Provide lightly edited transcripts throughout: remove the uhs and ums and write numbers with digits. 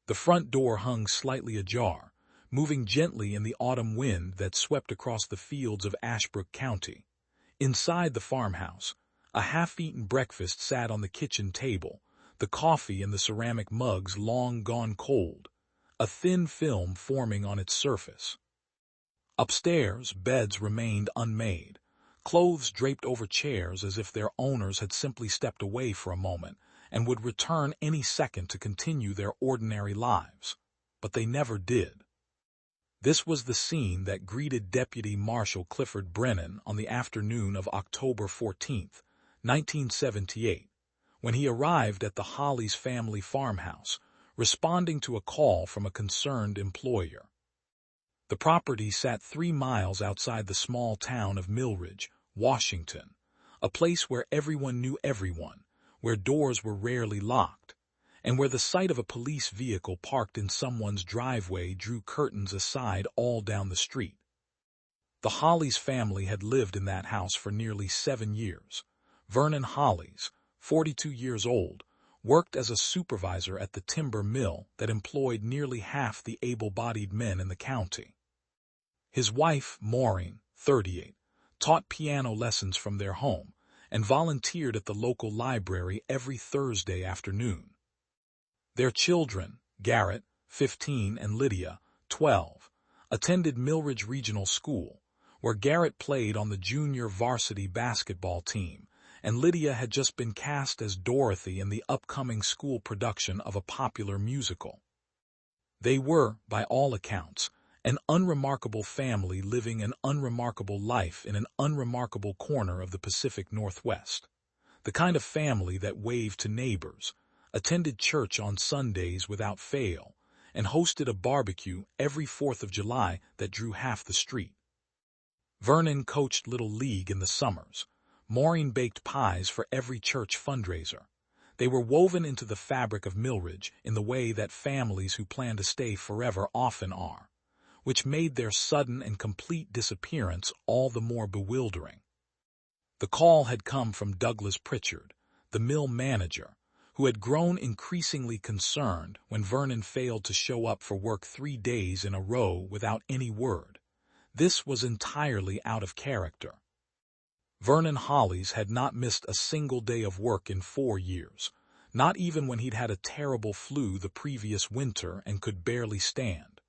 The front door hung slightly ajar, moving gently in the autumn wind that swept across the fields of Ashbrook County. Inside the farmhouse, a half-eaten breakfast sat on the kitchen table, the coffee in the ceramic mugs long gone cold, a thin film forming on its surface. Upstairs, beds remained unmade, clothes draped over chairs as if their owners had simply stepped away for a moment and would return any second to continue their ordinary lives. But they never did. This was the scene that greeted Deputy Marshal Clifford Brennan on the afternoon of October 14, 1978, when he arrived at the Hollies family farmhouse, responding to a call from a concerned employer. The property sat 3 miles outside the small town of Millridge, Washington, a place where everyone knew everyone, where doors were rarely locked, and where the sight of a police vehicle parked in someone's driveway drew curtains aside all down the street. The Hollies family had lived in that house for nearly 7 years. Vernon Hollies, 42 years old, worked as a supervisor at the timber mill that employed nearly half the able-bodied men in the county. His wife, Maureen, 38, taught piano lessons from their home and volunteered at the local library every Thursday afternoon. Their children, Garrett, 15, and Lydia, 12, attended Millridge Regional School, where Garrett played on the junior varsity basketball team, and Lydia had just been cast as Dorothy in the upcoming school production of a popular musical. They were, by all accounts, an unremarkable family living an unremarkable life in an unremarkable corner of the Pacific Northwest. The kind of family that waved to neighbors, attended church on Sundays without fail, and hosted a barbecue every 4th of July that drew half the street. Vernon coached Little League in the summers. Maureen baked pies for every church fundraiser. They were woven into the fabric of Millridge in the way that families who plan to stay forever often are, which made their sudden and complete disappearance all the more bewildering. The call had come from Douglas Pritchard, the mill manager, who had grown increasingly concerned when Vernon failed to show up for work 3 days in a row without any word. This was entirely out of character. Vernon Hollies had not missed a single day of work in 4 years, not even when he'd had a terrible flu the previous winter and could barely stand.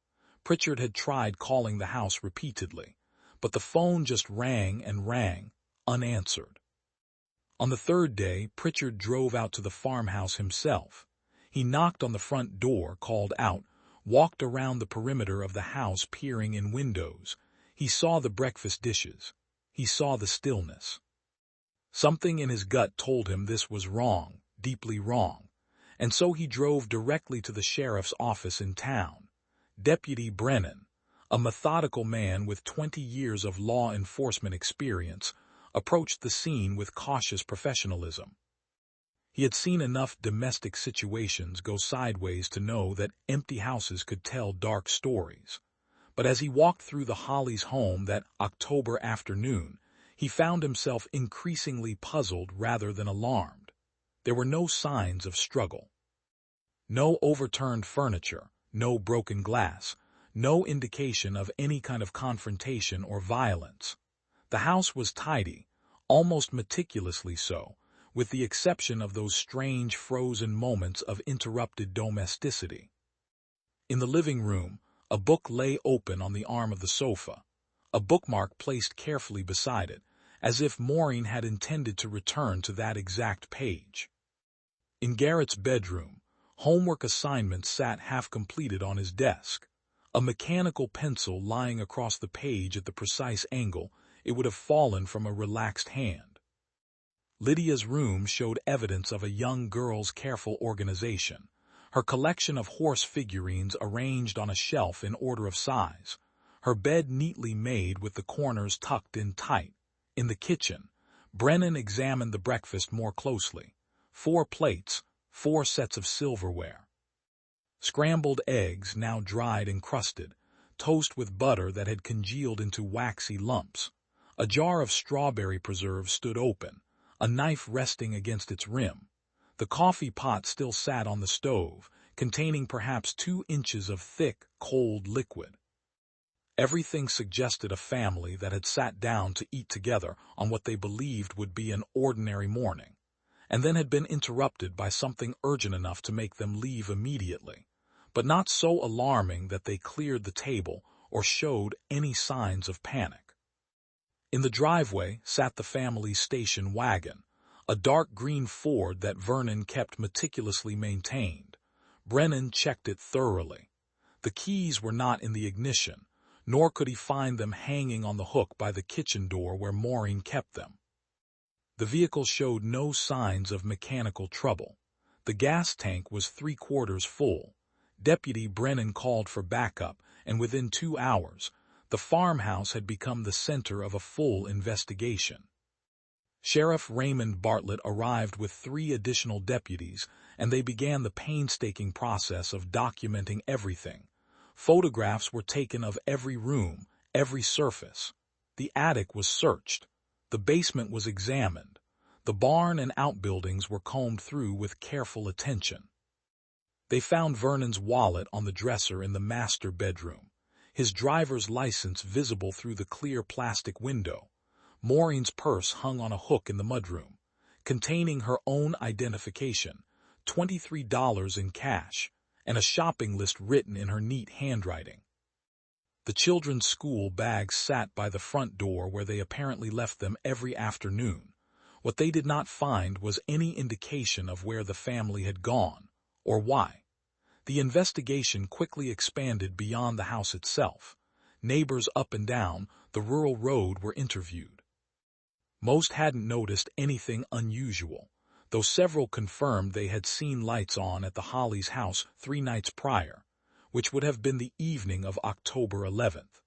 Pritchard had tried calling the house repeatedly, but the phone just rang and rang, unanswered. On the 3rd day, Pritchard drove out to the farmhouse himself. He knocked on the front door, called out, walked around the perimeter of the house peering in windows. He saw the breakfast dishes. He saw the stillness. Something in his gut told him this was wrong, deeply wrong, and so he drove directly to the sheriff's office in town. Deputy Brennan, a methodical man with 20 years of law enforcement experience, approached the scene with cautious professionalism. He had seen enough domestic situations go sideways to know that empty houses could tell dark stories. But as he walked through the Hollies' home that October afternoon, he found himself increasingly puzzled rather than alarmed. There were no signs of struggle. No overturned furniture, no broken glass, no indication of any kind of confrontation or violence. The house was tidy, almost meticulously so, with the exception of those strange frozen moments of interrupted domesticity. In the living room, a book lay open on the arm of the sofa, a bookmark placed carefully beside it, as if Maureen had intended to return to that exact page. In Garrett's bedroom, homework assignments sat half-completed on his desk, a mechanical pencil lying across the page at the precise angle it would have fallen from a relaxed hand. Lydia's room showed evidence of a young girl's careful organization, her collection of horse figurines arranged on a shelf in order of size, her bed neatly made with the corners tucked in tight. In the kitchen, Brennan examined the breakfast more closely. 4 plates, 4 sets of silverware. Scrambled eggs, now dried and crusted, toast with butter that had congealed into waxy lumps. A jar of strawberry preserve stood open, a knife resting against its rim. The coffee pot still sat on the stove, containing perhaps 2 inches of thick, cold liquid. Everything suggested a family that had sat down to eat together on what they believed would be an ordinary morning, and then had been interrupted by something urgent enough to make them leave immediately, but not so alarming that they cleared the table or showed any signs of panic. In the driveway sat the family's station wagon, a dark green Ford that Vernon kept meticulously maintained. Brennan checked it thoroughly. The keys were not in the ignition, nor could he find them hanging on the hook by the kitchen door where Maureen kept them. The vehicle showed no signs of mechanical trouble. The gas tank was 3/4 full. Deputy Brennan called for backup, and within 2 hours, the farmhouse had become the center of a full investigation. Sheriff Raymond Bartlett arrived with 3 additional deputies, and they began the painstaking process of documenting everything. Photographs were taken of every room, every surface. The attic was searched. The basement was examined. The barn and outbuildings were combed through with careful attention. They found Vernon's wallet on the dresser in the master bedroom, his driver's license visible through the clear plastic window. Maureen's purse hung on a hook in the mudroom, containing her own identification, $23 in cash, and a shopping list written in her neat handwriting. The children's school bags sat by the front door where they apparently left them every afternoon. What they did not find was any indication of where the family had gone, or why. The investigation quickly expanded beyond the house itself. Neighbors up and down the rural road were interviewed. Most hadn't noticed anything unusual, though several confirmed they had seen lights on at the Hollies' house 3 nights prior, which would have been the evening of October 11th.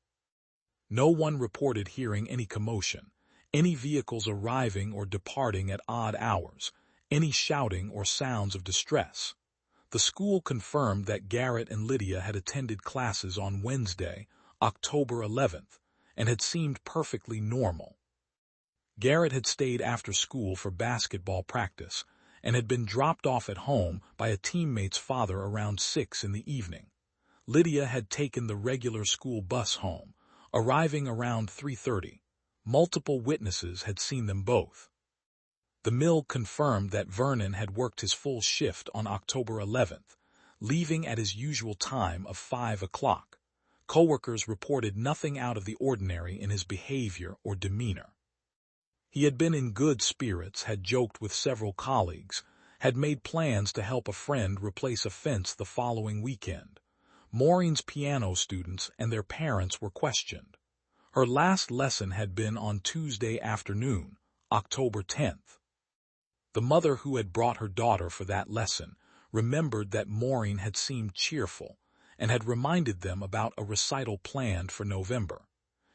No one reported hearing any commotion, any vehicles arriving or departing at odd hours, any shouting or sounds of distress. The school confirmed that Garrett and Lydia had attended classes on Wednesday, October 11th, and had seemed perfectly normal. Garrett had stayed after school for basketball practice and had been dropped off at home by a teammate's father around 6 in the evening. Lydia had taken the regular school bus home, arriving around 3:30. Multiple witnesses had seen them both. The mill confirmed that Vernon had worked his full shift on October 11th, leaving at his usual time of 5 o'clock. Coworkers reported nothing out of the ordinary in his behavior or demeanor. He had been in good spirits, had joked with several colleagues, had made plans to help a friend replace a fence the following weekend. Maureen's piano students and their parents were questioned. Her last lesson had been on Tuesday afternoon, October 10th. The mother who had brought her daughter for that lesson remembered that Maureen had seemed cheerful and had reminded them about a recital planned for November.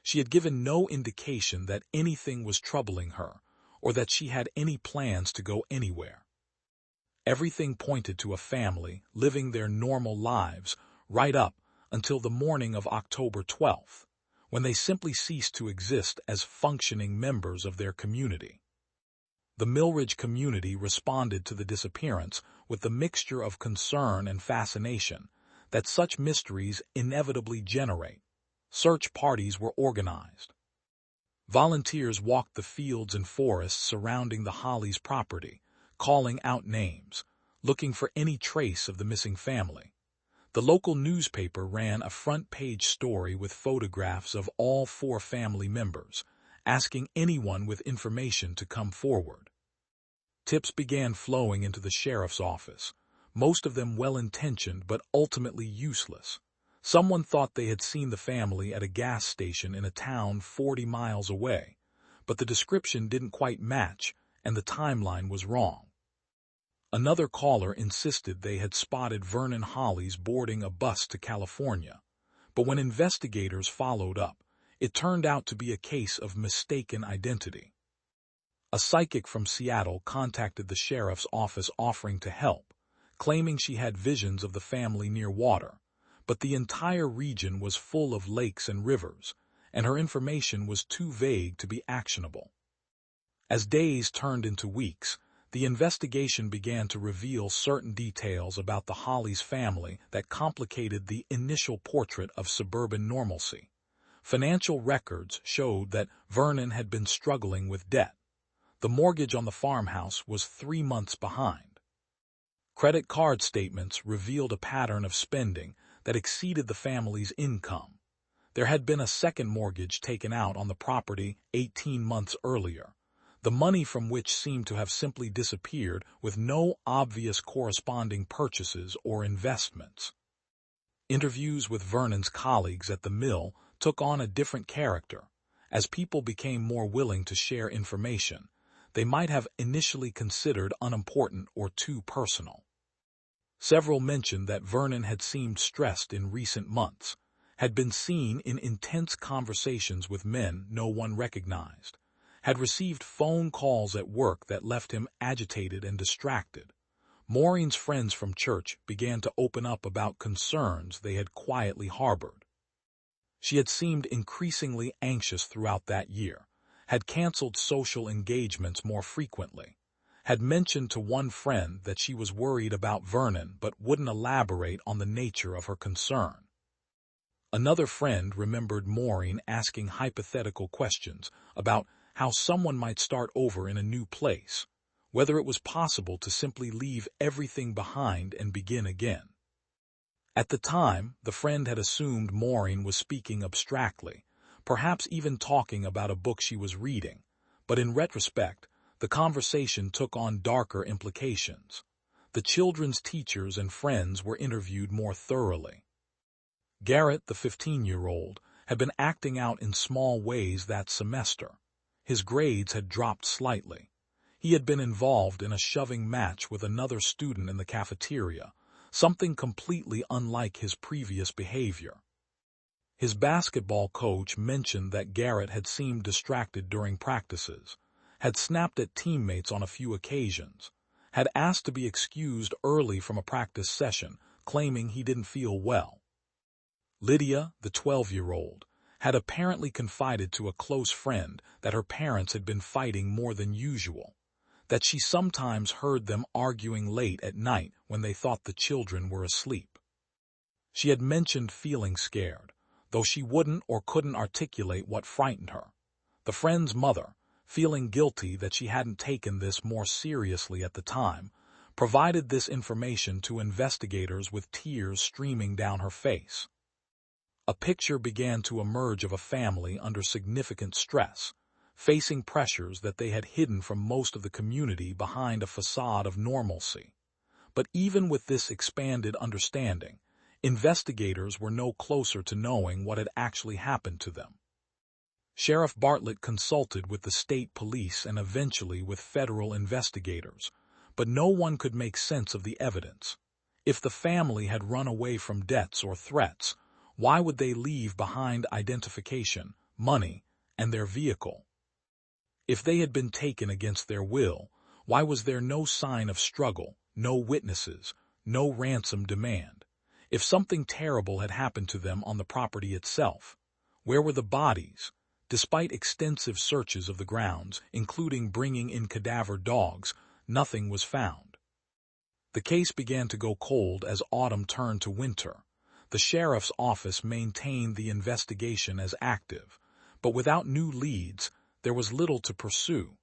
She had given no indication that anything was troubling her or that she had any plans to go anywhere. Everything pointed to a family living their normal lives right up until the morning of October 12th, when they simply ceased to exist as functioning members of their community. The Millridge community responded to the disappearance with the mixture of concern and fascination that such mysteries inevitably generate. Search parties were organized. Volunteers walked the fields and forests surrounding the Hollies' property, calling out names, looking for any trace of the missing family. The local newspaper ran a front-page story with photographs of all 4 family members, asking anyone with information to come forward. Tips began flowing into the sheriff's office, most of them well-intentioned but ultimately useless. Someone thought they had seen the family at a gas station in a town 40 miles away, but the description didn't quite match and the timeline was wrong. Another caller insisted they had spotted Vernon Hollies boarding a bus to California, but when investigators followed up, it turned out to be a case of mistaken identity. A psychic from Seattle contacted the sheriff's office offering to help, claiming she had visions of the family near water, but the entire region was full of lakes and rivers, and her information was too vague to be actionable. As days turned into weeks, the investigation began to reveal certain details about the Hollies family that complicated the initial portrait of suburban normalcy. Financial records showed that Vernon had been struggling with debt. The mortgage on the farmhouse was 3 months behind. Credit card statements revealed a pattern of spending that exceeded the family's income. There had been a second mortgage taken out on the property 18 months earlier, the money from which seemed to have simply disappeared with no obvious corresponding purchases or investments. Interviews with Vernon's colleagues at the mill took on a different character. As people became more willing to share information they might have initially considered unimportant or too personal. Several mentioned that Vernon had seemed stressed in recent months, had been seen in intense conversations with men no one recognized, had received phone calls at work that left him agitated and distracted. Maureen's friends from church began to open up about concerns they had quietly harbored. She had seemed increasingly anxious throughout that year, had canceled social engagements more frequently, had mentioned to one friend that she was worried about Vernon but wouldn't elaborate on the nature of her concern. Another friend remembered Maureen asking hypothetical questions about how someone might start over in a new place, whether it was possible to simply leave everything behind and begin again. At the time, the friend had assumed Maureen was speaking abstractly, perhaps even talking about a book she was reading, but in retrospect, the conversation took on darker implications. The children's teachers and friends were interviewed more thoroughly. Garrett, the 15-year-old, had been acting out in small ways that semester. His grades had dropped slightly. He had been involved in a shoving match with another student in the cafeteria, something completely unlike his previous behavior. His basketball coach mentioned that Garrett had seemed distracted during practices, had snapped at teammates on a few occasions, had asked to be excused early from a practice session, claiming he didn't feel well. Lydia, the 12-year-old, had apparently confided to a close friend that her parents had been fighting more than usual, that she sometimes heard them arguing late at night when they thought the children were asleep. She had mentioned feeling scared, though she wouldn't or couldn't articulate what frightened her. The friend's mother, feeling guilty that she hadn't taken this more seriously at the time, provided this information to investigators with tears streaming down her face. A picture began to emerge of a family under significant stress, facing pressures that they had hidden from most of the community behind a facade of normalcy. But even with this expanded understanding, investigators were no closer to knowing what had actually happened to them. Sheriff Bartlett consulted with the state police and eventually with federal investigators, but no one could make sense of the evidence. If the family had run away from debts or threats, why would they leave behind identification, money, and their vehicle? If they had been taken against their will, why was there no sign of struggle, no witnesses, no ransom demand? If something terrible had happened to them on the property itself, where were the bodies? Despite extensive searches of the grounds, including bringing in cadaver dogs, nothing was found. The case began to go cold as autumn turned to winter. The sheriff's office maintained the investigation as active, but without new leads, there was little to pursue.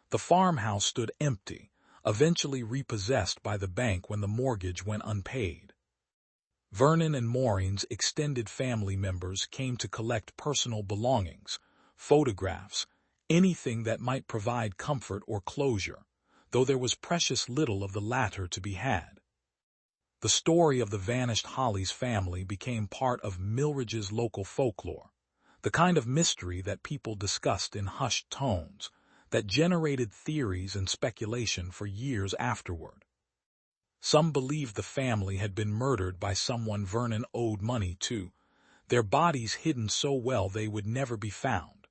The farmhouse stood empty, eventually repossessed by the bank when the mortgage went unpaid. Vernon and Maureen's extended family members came to collect personal belongings, photographs, anything that might provide comfort or closure, though there was precious little of the latter to be had. The story of the vanished Hollies family became part of Milridge's local folklore, the kind of mystery that people discussed in hushed tones, that generated theories and speculation for years afterward. Some believed the family had been murdered by someone Vernon owed money to, their bodies hidden so well they would never be found.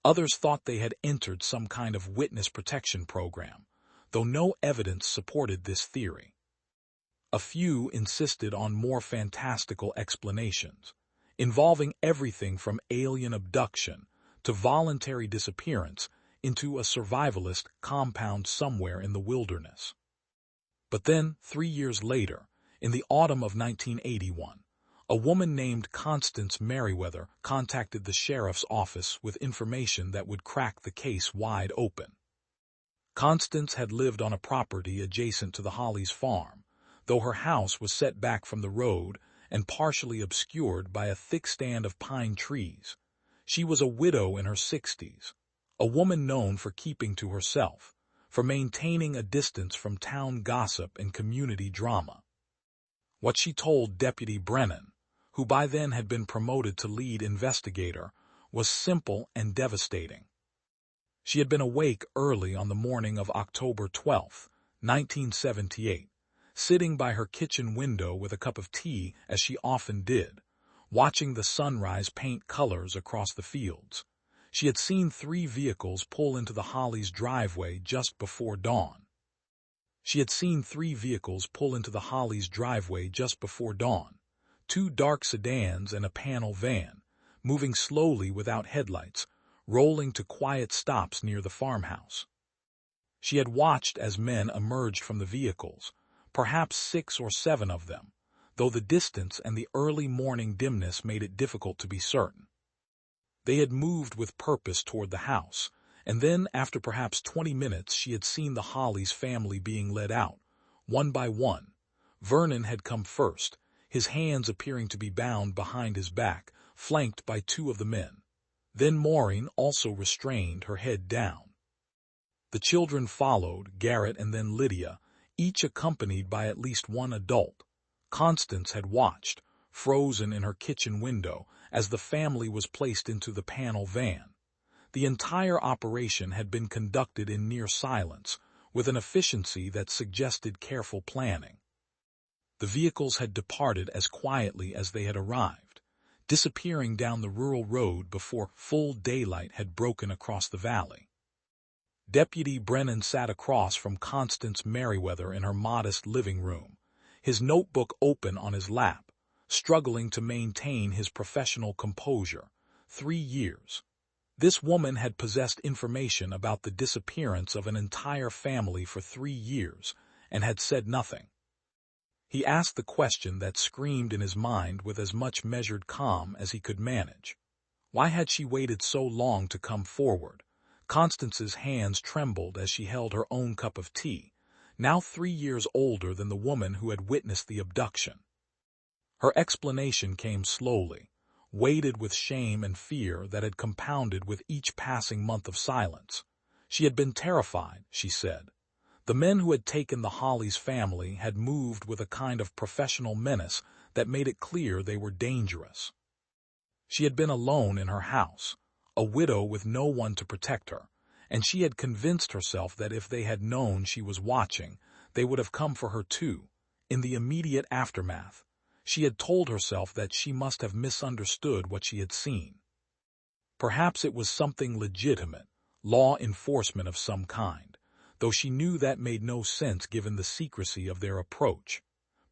Others thought they had entered some kind of witness protection program, though no evidence supported this theory. A few insisted on more fantastical explanations, involving everything from alien abduction to voluntary disappearance, into a survivalist compound somewhere in the wilderness. But then, 3 years later, in the autumn of 1981, a woman named Constance Merriweather contacted the sheriff's office with information that would crack the case wide open. Constance had lived on a property adjacent to the Hollies farm, though her house was set back from the road and partially obscured by a thick stand of pine trees. She was a widow in her 60s, a woman known for keeping to herself, for maintaining a distance from town gossip and community drama. What she told Deputy Brennan, who by then had been promoted to lead investigator, was simple and devastating. She had been awake early on the morning of October 12, 1978, sitting by her kitchen window with a cup of tea as she often did, watching the sunrise paint colors across the fields. She had seen 3 vehicles pull into the Hollies' driveway just before dawn. 2 dark sedans and a panel van, moving slowly without headlights, rolling to quiet stops near the farmhouse. She had watched as men emerged from the vehicles, perhaps 6 or 7 of them, though the distance and the early morning dimness made it difficult to be certain. They had moved with purpose toward the house, and then, after perhaps 20 minutes, she had seen the Hollies family being led out, one by one. Vernon had come first, his hands appearing to be bound behind his back, flanked by 2 of the men. Then Maureen, also restrained, her head down. The children followed, Garrett and then Lydia, each accompanied by at least 1 adult. Constance had watched, frozen in her kitchen window, as the family was placed into the panel van. The entire operation had been conducted in near silence, with an efficiency that suggested careful planning. The vehicles had departed as quietly as they had arrived, disappearing down the rural road before full daylight had broken across the valley. Deputy Brennan sat across from Constance Merriweather in her modest living room, his notebook open on his lap, struggling to maintain his professional composure. 3 years. This woman had possessed information about the disappearance of an entire family for 3 years and had said nothing. He asked the question that screamed in his mind with as much measured calm as he could manage. Why had she waited so long to come forward? Constance's hands trembled as she held her own cup of tea, now 3 years older than the woman who had witnessed the abduction. Her explanation came slowly, weighted with shame and fear that had compounded with each passing month of silence. She had been terrified, she said. The men who had taken the Hollies family had moved with a kind of professional menace that made it clear they were dangerous. She had been alone in her house, a widow with no one to protect her, and she had convinced herself that if they had known she was watching, they would have come for her too. In the immediate aftermath, she had told herself that she must have misunderstood what she had seen. Perhaps it was something legitimate, law enforcement of some kind, though she knew that made no sense given the secrecy of their approach.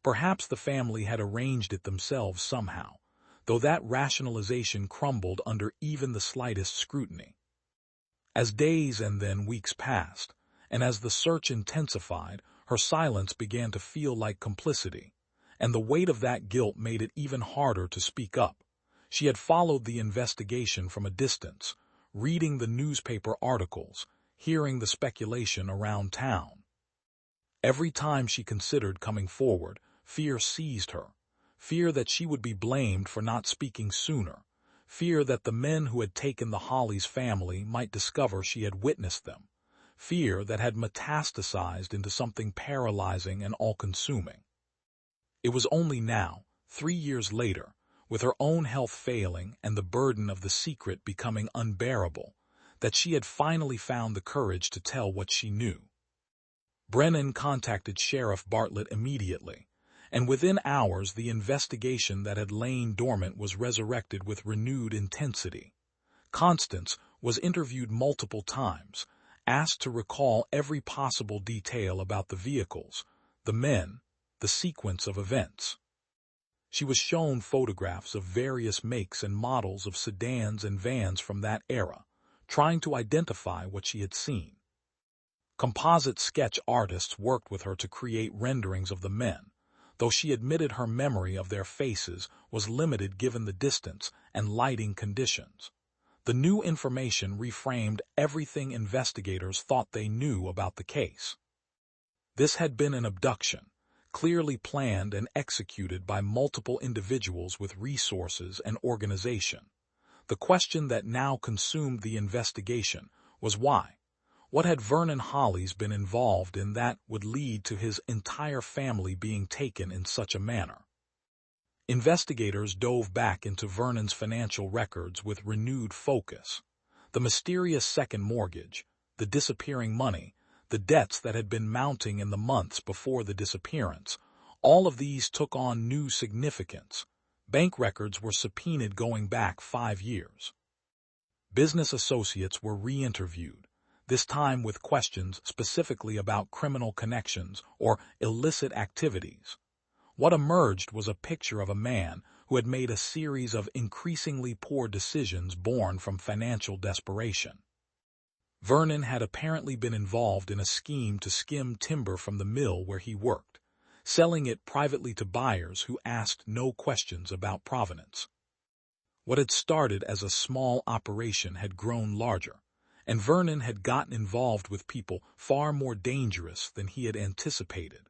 Perhaps the family had arranged it themselves somehow, though that rationalization crumbled under even the slightest scrutiny. As days and then weeks passed, and as the search intensified, her silence began to feel like complicity, and the weight of that guilt made it even harder to speak up. She had followed the investigation from a distance, reading the newspaper articles, hearing the speculation around town. Every time she considered coming forward, fear seized her. Fear that she would be blamed for not speaking sooner. Fear that the men who had taken the Hollies family might discover she had witnessed them. Fear that had metastasized into something paralyzing and all-consuming. It was only now, 3 years later, with her own health failing and the burden of the secret becoming unbearable, that she had finally found the courage to tell what she knew. Brennan contacted Sheriff Bartlett immediately, and within hours the investigation that had lain dormant was resurrected with renewed intensity. Constance was interviewed multiple times, asked to recall every possible detail about the vehicles, the men, the sequence of events. She was shown photographs of various makes and models of sedans and vans from that era, trying to identify what she had seen. Composite sketch artists worked with her to create renderings of the men, though she admitted her memory of their faces was limited given the distance and lighting conditions. The new information reframed everything investigators thought they knew about the case. This had been an abduction, clearly planned and executed by multiple individuals with resources and organization. The question that now consumed the investigation was why. What had Vernon Hollies been involved in that would lead to his entire family being taken in such a manner? Investigators dove back into Vernon's financial records with renewed focus. The mysterious second mortgage, the disappearing money, the debts that had been mounting in the months before the disappearance, all of these took on new significance. Bank records were subpoenaed going back 5 years. Business associates were re-interviewed, this time with questions specifically about criminal connections or illicit activities. What emerged was a picture of a man who had made a series of increasingly poor decisions born from financial desperation. Vernon had apparently been involved in a scheme to skim timber from the mill where he worked, selling it privately to buyers who asked no questions about provenance. What had started as a small operation had grown larger, and Vernon had gotten involved with people far more dangerous than he had anticipated.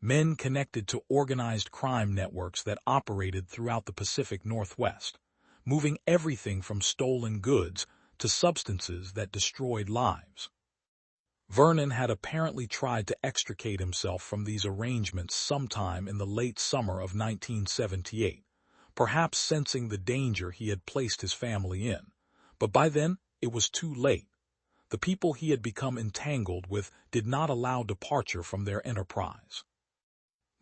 Men connected to organized crime networks that operated throughout the Pacific Northwest, moving everything from stolen goods to substances that destroyed lives. Vernon had apparently tried to extricate himself from these arrangements sometime in the late summer of 1978, perhaps sensing the danger he had placed his family in, but by then it was too late. The people he had become entangled with did not allow departure from their enterprise.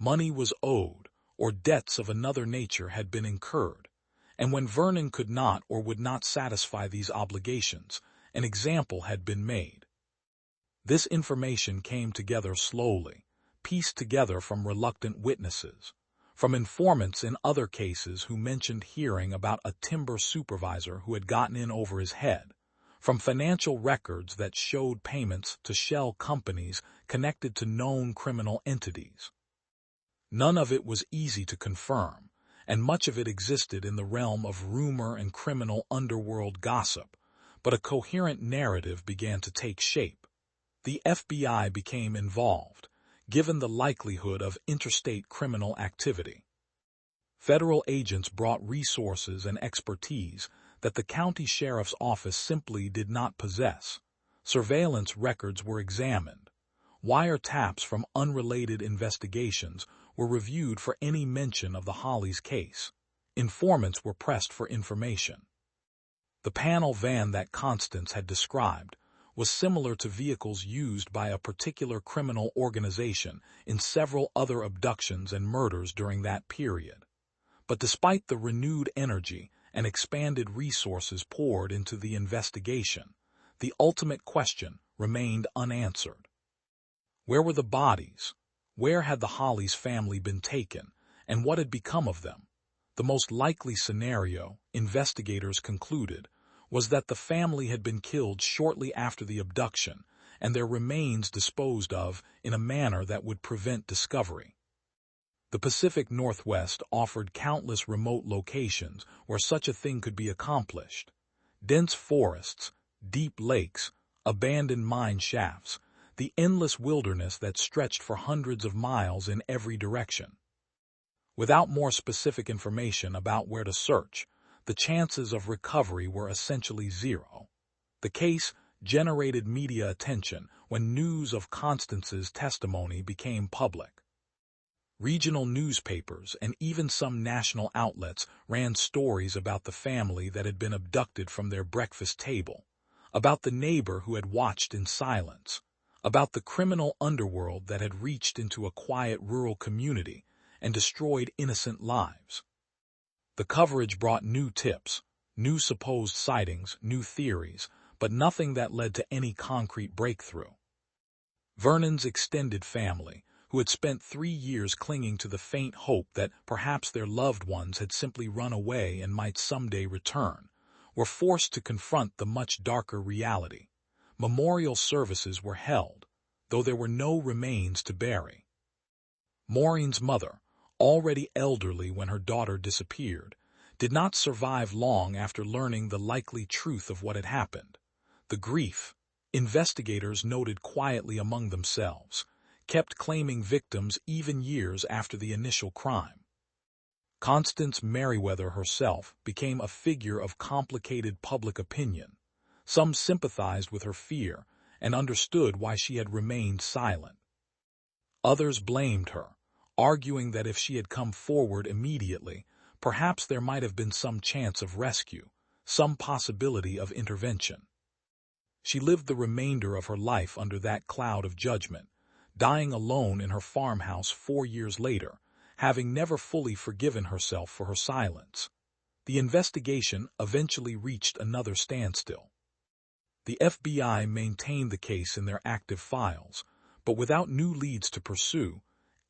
Money was owed, or debts of another nature had been incurred, and when Vernon could not or would not satisfy these obligations, an example had been made. This information came together slowly, pieced together from reluctant witnesses, from informants in other cases who mentioned hearing about a timber supervisor who had gotten in over his head, from financial records that showed payments to shell companies connected to known criminal entities. None of it was easy to confirm, and much of it existed in the realm of rumor and criminal underworld gossip, but a coherent narrative began to take shape. The FBI became involved, given the likelihood of interstate criminal activity. Federal agents brought resources and expertise that the county sheriff's office simply did not possess. Surveillance records were examined. Wiretaps from unrelated investigations were reviewed for any mention of the Hollies case. Informants were pressed for information. The panel van that Constance had described was similar to vehicles used by a particular criminal organization in several other abductions and murders during that period. But despite the renewed energy and expanded resources poured into the investigation, the ultimate question remained unanswered. Where were the bodies? Where had the Hollies family been taken, and what had become of them? The most likely scenario, investigators concluded, was that the family had been killed shortly after the abduction and their remains disposed of in a manner that would prevent discovery. The Pacific Northwest offered countless remote locations where such a thing could be accomplished. Dense forests, deep lakes, abandoned mine shafts, the endless wilderness that stretched for hundreds of miles in every direction. Without more specific information about where to search, the chances of recovery were essentially zero. The case generated media attention when news of Constance's testimony became public. Regional newspapers and even some national outlets ran stories about the family that had been abducted from their breakfast table, about the neighbor who had watched in silence, about the criminal underworld that had reached into a quiet rural community and destroyed innocent lives. The coverage brought new tips, new supposed sightings, new theories, but nothing that led to any concrete breakthrough. Vernon's extended family, who had spent 3 years clinging to the faint hope that perhaps their loved ones had simply run away and might someday return, were forced to confront the much darker reality. Memorial services were held, though there were no remains to bury. Maureen's mother, already elderly when her daughter disappeared, did not survive long after learning the likely truth of what had happened. The grief, investigators noted quietly among themselves, kept claiming victims even years after the initial crime. Constance Merriweather herself became a figure of complicated public opinion. Some sympathized with her fear and understood why she had remained silent. Others blamed her, arguing that if she had come forward immediately, perhaps there might have been some chance of rescue, some possibility of intervention. She lived the remainder of her life under that cloud of judgment, dying alone in her farmhouse 4 years later, having never fully forgiven herself for her silence. The investigation eventually reached another standstill. The FBI maintained the case in their active files, but without new leads to pursue,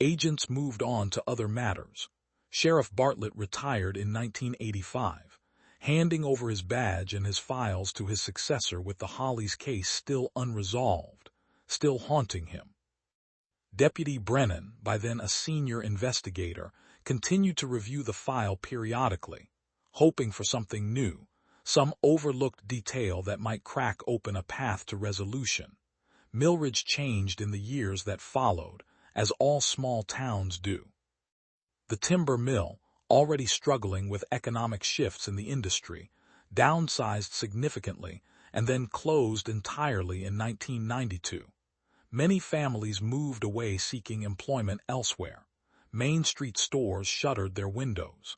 agents moved on to other matters. Sheriff Bartlett retired in 1985, handing over his badge and his files to his successor with the Hollies case still unresolved, still haunting him. Deputy Brennan, by then a senior investigator, continued to review the file periodically, hoping for something new, some overlooked detail that might crack open a path to resolution. Milridge changed in the years that followed, as all small towns do. The timber mill, already struggling with economic shifts in the industry, downsized significantly and then closed entirely in 1992. Many families moved away seeking employment elsewhere. Main Street stores shuttered their windows.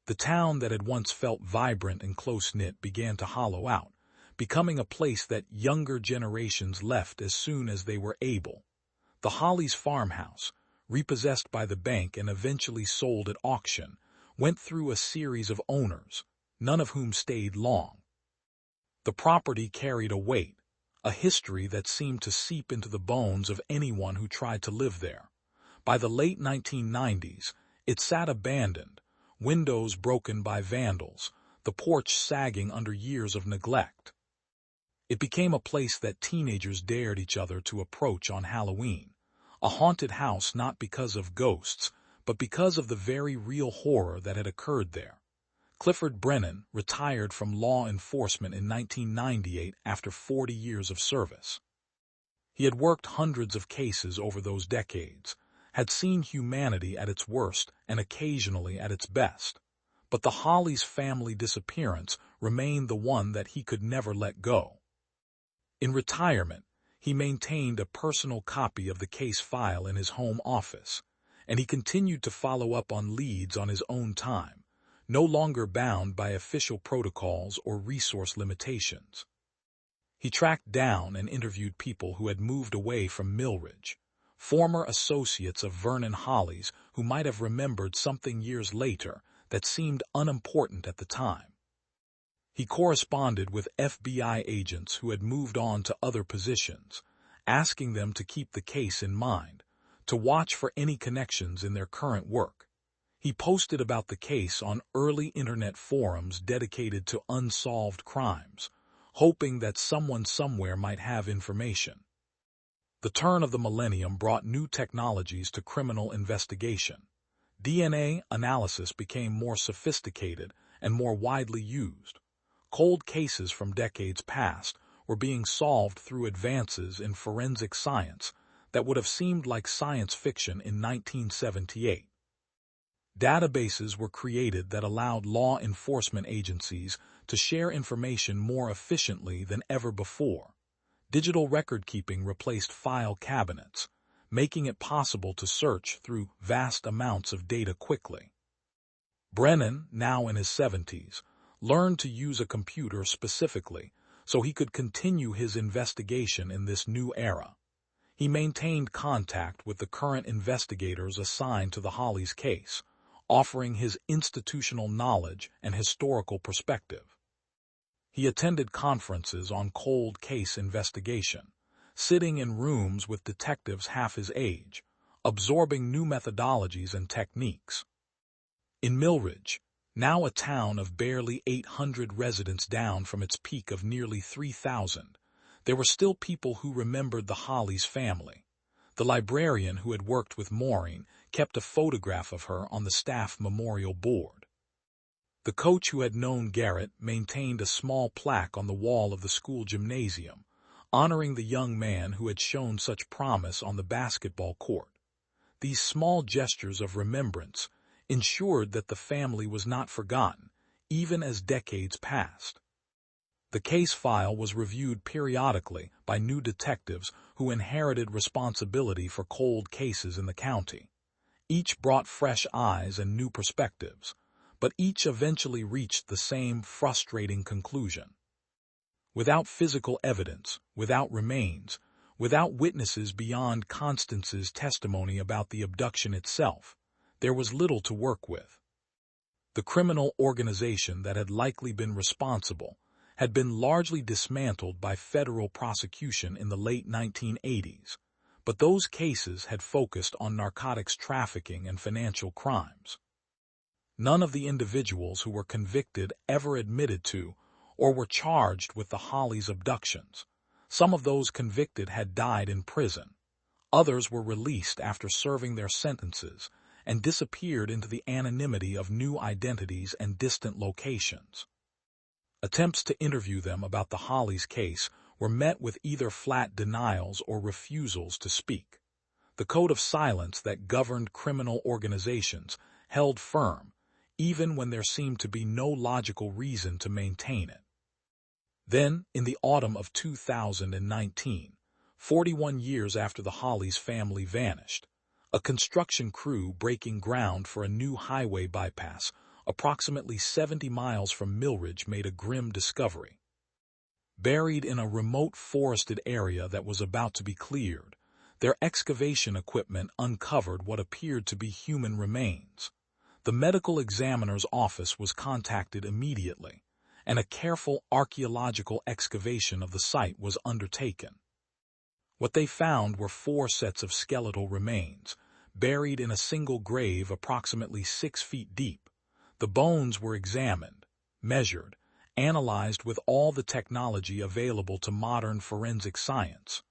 The town that had once felt vibrant and close-knit began to hollow out, becoming a place that younger generations left as soon as they were able. The Hollies farmhouse, repossessed by the bank and eventually sold at auction, went through a series of owners, none of whom stayed long. The property carried a weight, a history that seemed to seep into the bones of anyone who tried to live there. By the late 1990s, it sat abandoned, windows broken by vandals, the porch sagging under years of neglect. It became a place that teenagers dared each other to approach on Halloween, a haunted house not because of ghosts, but because of the very real horror that had occurred there. Clifford Brennan retired from law enforcement in 1998 after 40 years of service. He had worked hundreds of cases over those decades, had seen humanity at its worst and occasionally at its best, but the Hollies family disappearance remained the one that he could never let go. In retirement, he maintained a personal copy of the case file in his home office, and he continued to follow up on leads on his own time, no longer bound by official protocols or resource limitations. He tracked down and interviewed people who had moved away from Milridge, former associates of Vernon Hollies who might have remembered something years later that seemed unimportant at the time. He corresponded with FBI agents who had moved on to other positions, asking them to keep the case in mind, to watch for any connections in their current work. He posted about the case on early internet forums dedicated to unsolved crimes, hoping that someone somewhere might have information. The turn of the millennium brought new technologies to criminal investigation. DNA analysis became more sophisticated and more widely used. Cold cases from decades past were being solved through advances in forensic science that would have seemed like science fiction in 1978. Databases were created that allowed law enforcement agencies to share information more efficiently than ever before. Digital record-keeping replaced file cabinets, making it possible to search through vast amounts of data quickly. Brennan, now in his 70s, learned to use a computer specifically so he could continue his investigation in this new era. He maintained contact with the current investigators assigned to the Hollies case, offering his institutional knowledge and historical perspective. He attended conferences on cold case investigation, sitting in rooms with detectives half his age, absorbing new methodologies and techniques. In Milridge, Now a town of barely 800 residents down from its peak of nearly 3,000, there were still people who remembered the Hollies family. The librarian who had worked with Maureen kept a photograph of her on the staff memorial board. The coach who had known Garrett maintained a small plaque on the wall of the school gymnasium, honoring the young man who had shown such promise on the basketball court. These small gestures of remembrance ensured that the family was not forgotten, even as decades passed. The case file was reviewed periodically by new detectives who inherited responsibility for cold cases in the county. Each brought fresh eyes and new perspectives, but each eventually reached the same frustrating conclusion. Without physical evidence, without remains, without witnesses beyond Constance's testimony about the abduction itself, there was little to work with. The criminal organization that had likely been responsible had been largely dismantled by federal prosecution in the late 1980s, but those cases had focused on narcotics trafficking and financial crimes. None of the individuals who were convicted ever admitted to or were charged with the Hollies' abductions. Some of those convicted had died in prison. Others were released after serving their sentences and disappeared into the anonymity of new identities and distant locations. Attempts to interview them about the Hollies case were met with either flat denials or refusals to speak. The code of silence that governed criminal organizations held firm, even when there seemed to be no logical reason to maintain it. Then, in the autumn of 2019, 41 years after the Hollies family vanished, a construction crew breaking ground for a new highway bypass approximately 70 miles from Millridge made a grim discovery. Buried in a remote forested area that was about to be cleared, their excavation equipment uncovered what appeared to be human remains. The medical examiner's office was contacted immediately, and a careful archaeological excavation of the site was undertaken. What they found were 4 sets of skeletal remains, buried in a single grave approximately 6 feet deep. The bones were examined, measured, analyzed with all the technology available to modern forensic science.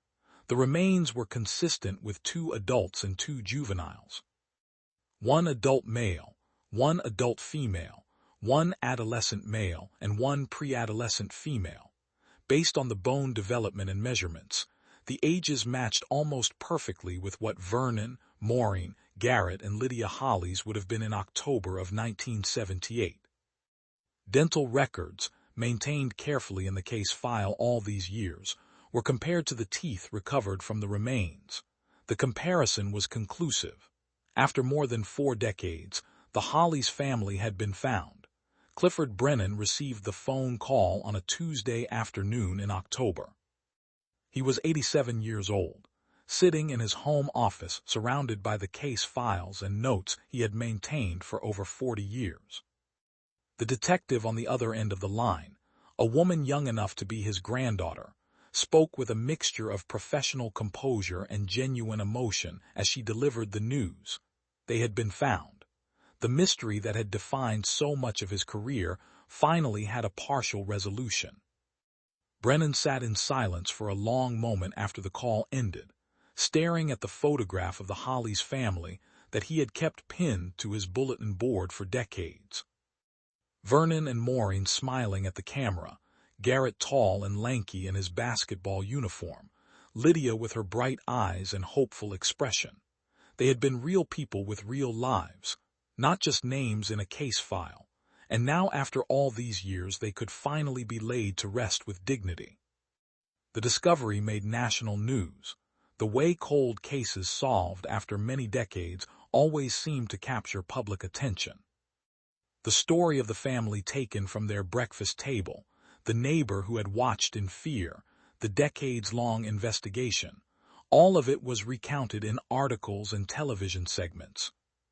The remains were consistent with 2 adults and 2 juveniles. 1 adult male, 1 adult female, 1 adolescent male, and 1 pre-adolescent female. Based on the bone development and measurements, the ages matched almost perfectly with what Vernon, Maureen, Garrett, and Lydia Hollies would have been in October of 1978. Dental records, maintained carefully in the case file all these years, were compared to the teeth recovered from the remains. The comparison was conclusive. After more than 4 decades, the Hollies family had been found. Clifford Brennan received the phone call on a Tuesday afternoon in October. He was 87 years old, sitting in his home office surrounded by the case files and notes he had maintained for over 40 years. The detective on the other end of the line, a woman young enough to be his granddaughter, spoke with a mixture of professional composure and genuine emotion as she delivered the news. They had been found. The mystery that had defined so much of his career finally had a partial resolution. Brennan sat in silence for a long moment after the call ended, staring at the photograph of the Hollies family that he had kept pinned to his bulletin board for decades. Vernon and Maureen smiling at the camera, Garrett tall and lanky in his basketball uniform, Lydia with her bright eyes and hopeful expression. They had been real people with real lives, not just names in a case file, and now after all these years they could finally be laid to rest with dignity. The discovery made national news. The way cold cases solved after many decades always seemed to capture public attention. The story of the family taken from their breakfast table, the neighbor who had watched in fear, the decades-long investigation, all of it was recounted in articles and television segments.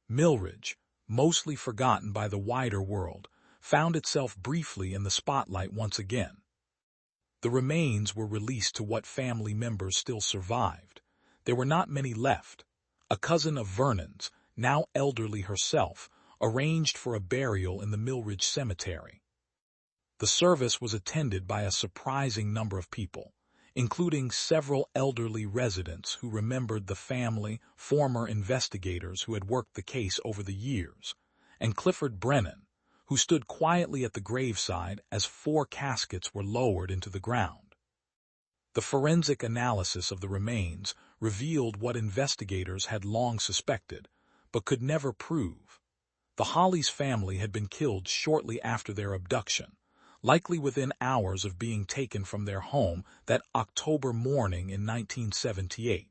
Millridge, mostly forgotten by the wider world, found itself briefly in the spotlight once again. The remains were released to what family members still survived. There were not many left. A cousin of Vernon's, now elderly herself, arranged for a burial in the Millridge Cemetery. The service was attended by a surprising number of people, including several elderly residents who remembered the family, former investigators who had worked the case over the years, and Clifford Brennan, who stood quietly at the graveside as 4 caskets were lowered into the ground. The forensic analysis of the remains revealed what investigators had long suspected, but could never prove. The Hollies family had been killed shortly after their abduction, likely within hours of being taken from their home that October morning in 1978.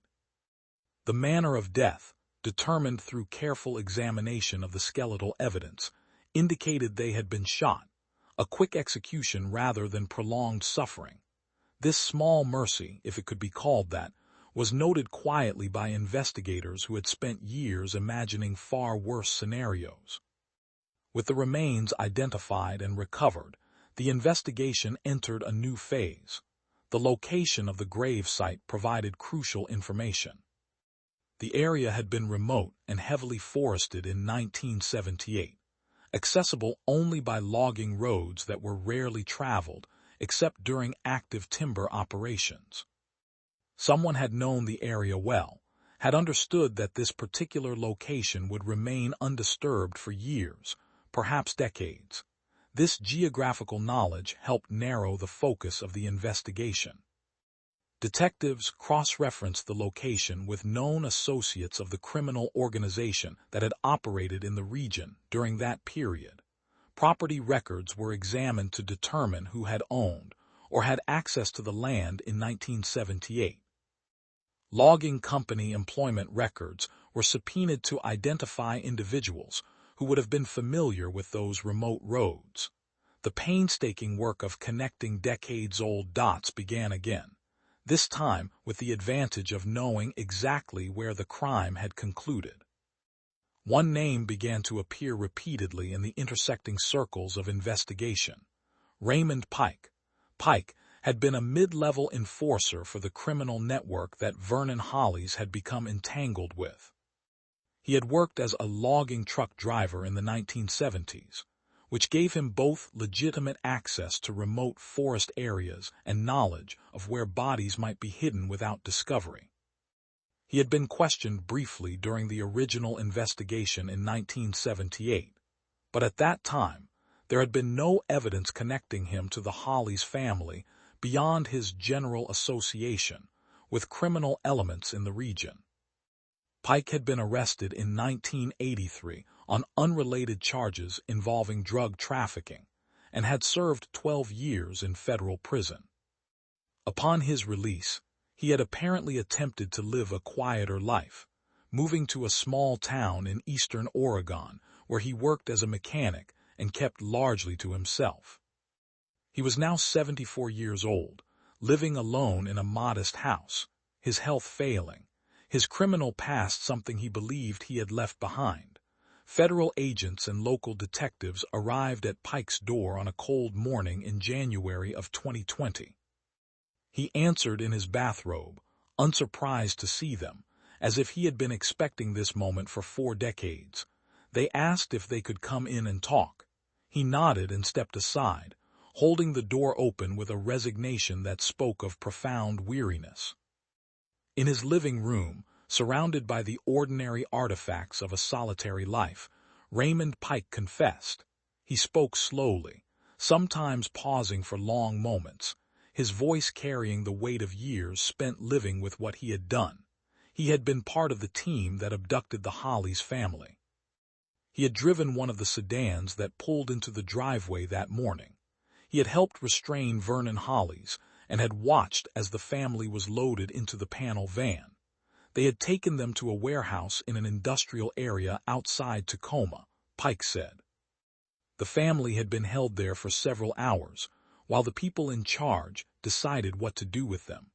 The manner of death, determined through careful examination of the skeletal evidence, indicated they had been shot, a quick execution rather than prolonged suffering. This small mercy, if it could be called that, was noted quietly by investigators who had spent years imagining far worse scenarios. With the remains identified and recovered, the investigation entered a new phase. The location of the grave site provided crucial information. The area had been remote and heavily forested in 1978, accessible only by logging roads that were rarely traveled except during active timber operations. Someone had known the area well, had understood that this particular location would remain undisturbed for years, perhaps decades. This geographical knowledge helped narrow the focus of the investigation. Detectives cross-referenced the location with known associates of the criminal organization that had operated in the region during that period. Property records were examined to determine who had owned or had access to the land in 1978. Logging company employment records were subpoenaed to identify individuals who would have been familiar with those remote roads. The painstaking work of connecting decades-old dots began again, this time with the advantage of knowing exactly where the crime had concluded. One name began to appear repeatedly in the intersecting circles of investigation: Raymond Pike. Pike had been a mid-level enforcer for the criminal network that Vernon Hollies had become entangled with. He had worked as a logging truck driver in the 1970s, which gave him both legitimate access to remote forest areas and knowledge of where bodies might be hidden without discovery. He had been questioned briefly during the original investigation in 1978, but at that time, there had been no evidence connecting him to the Hollies family beyond his general association with criminal elements in the region. Pike had been arrested in 1983 on unrelated charges involving drug trafficking and had served 12 years in federal prison. Upon his release, he had apparently attempted to live a quieter life, moving to a small town in eastern Oregon where he worked as a mechanic and kept largely to himself. He was now 74 years old, living alone in a modest house, his health failing, his criminal past something he believed he had left behind. Federal agents and local detectives arrived at Pike's door on a cold morning in January of 2020. He answered in his bathrobe, unsurprised to see them, as if he had been expecting this moment for 4 decades. They asked if they could come in and talk. He nodded and stepped aside, holding the door open with a resignation that spoke of profound weariness. In his living room, surrounded by the ordinary artifacts of a solitary life, Raymond Pike confessed. He spoke slowly, sometimes pausing for long moments, his voice carrying the weight of years spent living with what he had done. He had been part of the team that abducted the Hollies family. He had driven one of the sedans that pulled into the driveway that morning. He had helped restrain Vernon Hollies and had watched as the family was loaded into the panel van. They had taken them to a warehouse in an industrial area outside Tacoma, Pike said. The family had been held there for several hours, while the people in charge decided what to do with them.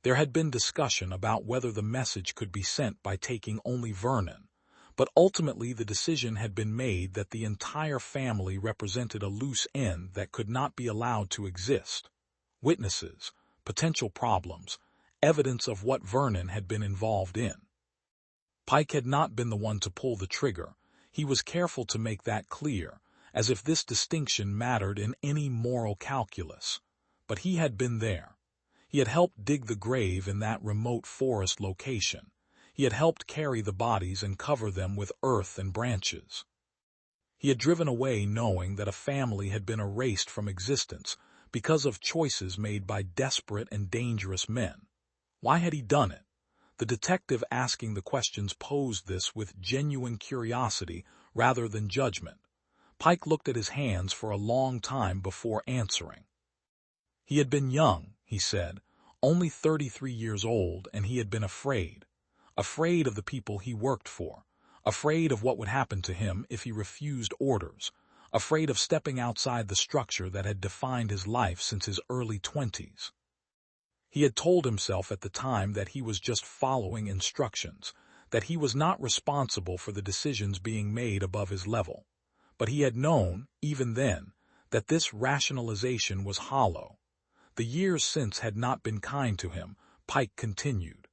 There had been discussion about whether the message could be sent by taking only Vernon, but ultimately the decision had been made that the entire family represented a loose end that could not be allowed to exist. Witnesses, potential problems, evidence of what Vernon had been involved in. Pike had not been the one to pull the trigger. He was careful to make that clear, as if this distinction mattered in any moral calculus. But he had been there. He had helped dig the grave in that remote forest location. He had helped carry the bodies and cover them with earth and branches. He had driven away knowing that a family had been erased from existence because of choices made by desperate and dangerous men. Why had he done it? The detective asking the questions posed this with genuine curiosity rather than judgment. Pike looked at his hands for a long time before answering. He had been young, he said, only 33 years old, and he had been afraid. Afraid of the people he worked for. Afraid of what would happen to him if he refused orders. Afraid of stepping outside the structure that had defined his life since his early 20s. He had told himself at the time that he was just following instructions, that he was not responsible for the decisions being made above his level. But he had known, even then, that this rationalization was hollow. The years since had not been kind to him, Pike continued.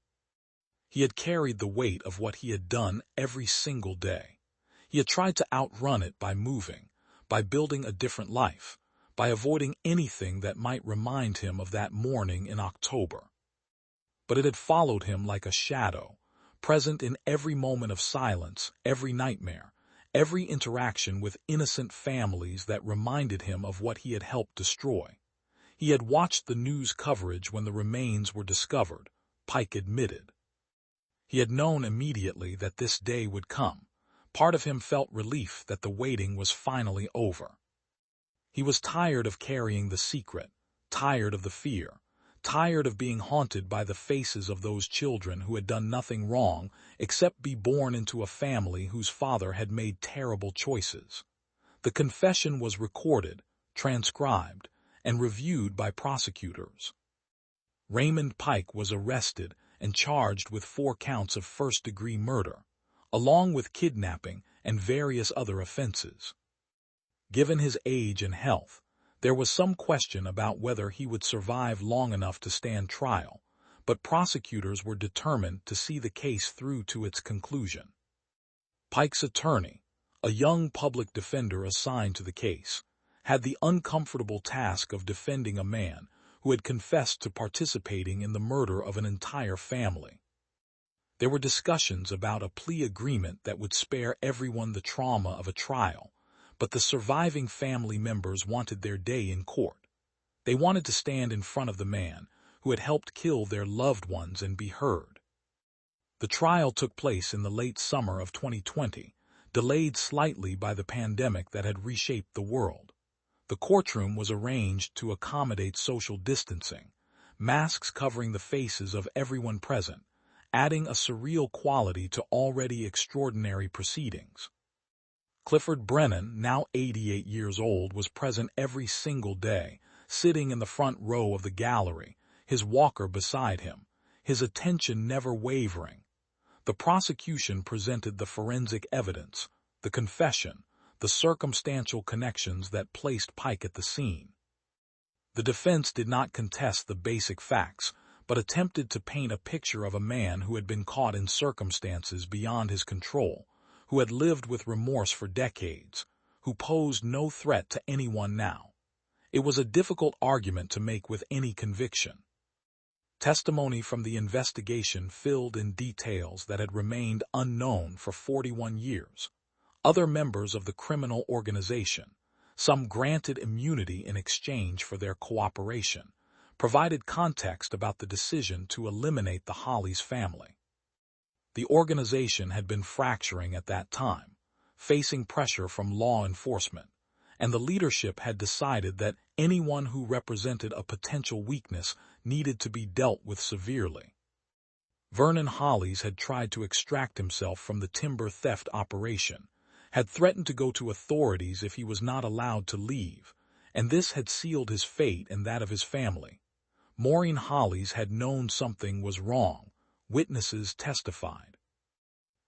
He had carried the weight of what he had done every single day. He had tried to outrun it by moving, by building a different life, by avoiding anything that might remind him of that morning in October. But it had followed him like a shadow, present in every moment of silence, every nightmare, every interaction with innocent families that reminded him of what he had helped destroy. He had watched the news coverage when the remains were discovered, Pike admitted. He had known immediately that this day would come. Part of him felt relief that the waiting was finally over. He was tired of carrying the secret, tired of the fear, tired of being haunted by the faces of those children who had done nothing wrong except be born into a family whose father had made terrible choices. The confession was recorded, transcribed, and reviewed by prosecutors. Raymond Pike was arrested and charged with 4 counts of first-degree murder, along with kidnapping and various other offenses. Given his age and health, there was some question about whether he would survive long enough to stand trial, but prosecutors were determined to see the case through to its conclusion. Pike's attorney, a young public defender assigned to the case, had the uncomfortable task of defending a man who had confessed to participating in the murder of an entire family. There were discussions about a plea agreement that would spare everyone the trauma of a trial, but the surviving family members wanted their day in court. They wanted to stand in front of the man who had helped kill their loved ones and be heard. The trial took place in the late summer of 2020, delayed slightly by the pandemic that had reshaped the world. The courtroom was arranged to accommodate social distancing, masks covering the faces of everyone present, adding a surreal quality to already extraordinary proceedings. Clifford Brennan, now 88 years old, was present every single day, sitting in the front row of the gallery, his walker beside him, his attention never wavering. The prosecution presented the forensic evidence, the confession, the circumstantial connections that placed Pike at the scene. The defense did not contest the basic facts, but attempted to paint a picture of a man who had been caught in circumstances beyond his control, who had lived with remorse for decades, who posed no threat to anyone now. It was a difficult argument to make with any conviction. Testimony from the investigation filled in details that had remained unknown for 41 years. Other members of the criminal organization, some granted immunity in exchange for their cooperation, provided context about the decision to eliminate the Hollies family. The organization had been fracturing at that time, facing pressure from law enforcement, and the leadership had decided that anyone who represented a potential weakness needed to be dealt with severely. Vernon Hollies had tried to extract himself from the timber theft operation, had threatened to go to authorities if he was not allowed to leave, and this had sealed his fate and that of his family. Maureen Hollies had known something was wrong, witnesses testified.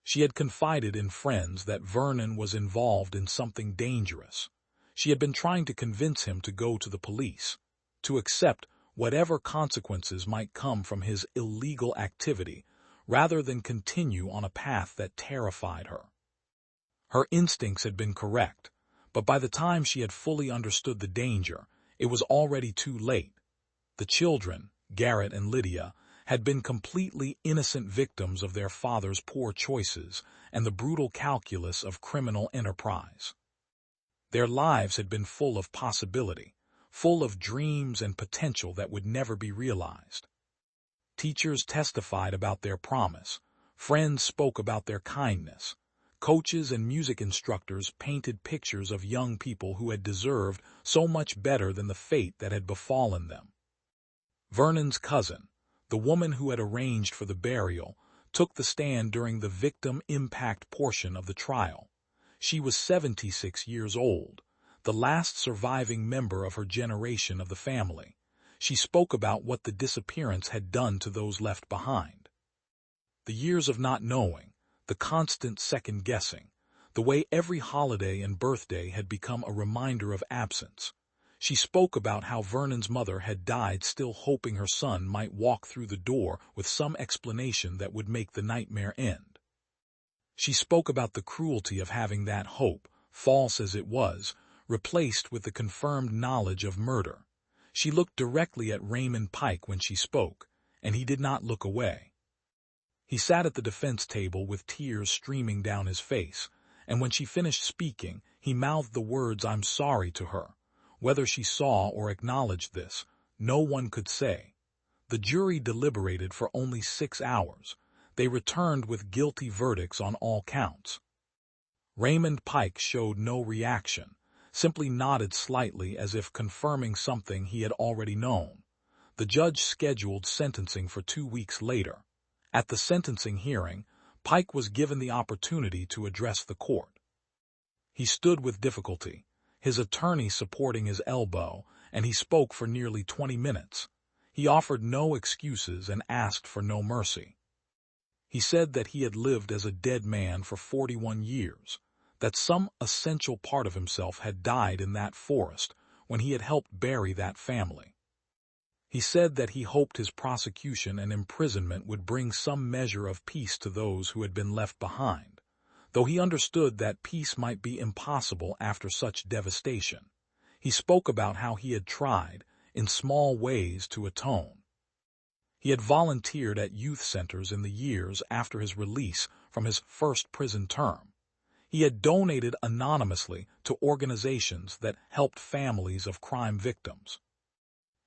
She had confided in friends that Vernon was involved in something dangerous. She had been trying to convince him to go to the police, to accept whatever consequences might come from his illegal activity, rather than continue on a path that terrified her. Her instincts had been correct, but by the time she had fully understood the danger, it was already too late. The children, Garrett and Lydia, had been completely innocent victims of their father's poor choices and the brutal calculus of criminal enterprise. Their lives had been full of possibility, full of dreams and potential that would never be realized. Teachers testified about their promise, friends spoke about their kindness, coaches and music instructors painted pictures of young people who had deserved so much better than the fate that had befallen them. Vernon's cousin, the woman who had arranged for the burial, took the stand during the victim impact portion of the trial. She was 76 years old, the last surviving member of her generation of the family. She spoke about what the disappearance had done to those left behind. The years of not knowing, the constant second-guessing, the way every holiday and birthday had become a reminder of absence. She spoke about how Vernon's mother had died still hoping her son might walk through the door with some explanation that would make the nightmare end. She spoke about the cruelty of having that hope, false as it was, replaced with the confirmed knowledge of murder. She looked directly at Raymond Pike when she spoke, and he did not look away. He sat at the defense table with tears streaming down his face, and when she finished speaking, he mouthed the words "I'm sorry" to her. Whether she saw or acknowledged this, no one could say. The jury deliberated for only 6 hours. They returned with guilty verdicts on all counts. Raymond Pike showed no reaction, simply nodded slightly as if confirming something he had already known. The judge scheduled sentencing for 2 weeks later. At the sentencing hearing, Pike was given the opportunity to address the court. He stood with difficulty, his attorney supporting his elbow, and he spoke for nearly 20 minutes. He offered no excuses and asked for no mercy. He said that he had lived as a dead man for 41 years, that some essential part of himself had died in that forest when he had helped bury that family. He said that he hoped his prosecution and imprisonment would bring some measure of peace to those who had been left behind, though he understood that peace might be impossible after such devastation. He spoke about how he had tried, in small ways, to atone. He had volunteered at youth centers in the years after his release from his first prison term. He had donated anonymously to organizations that helped families of crime victims.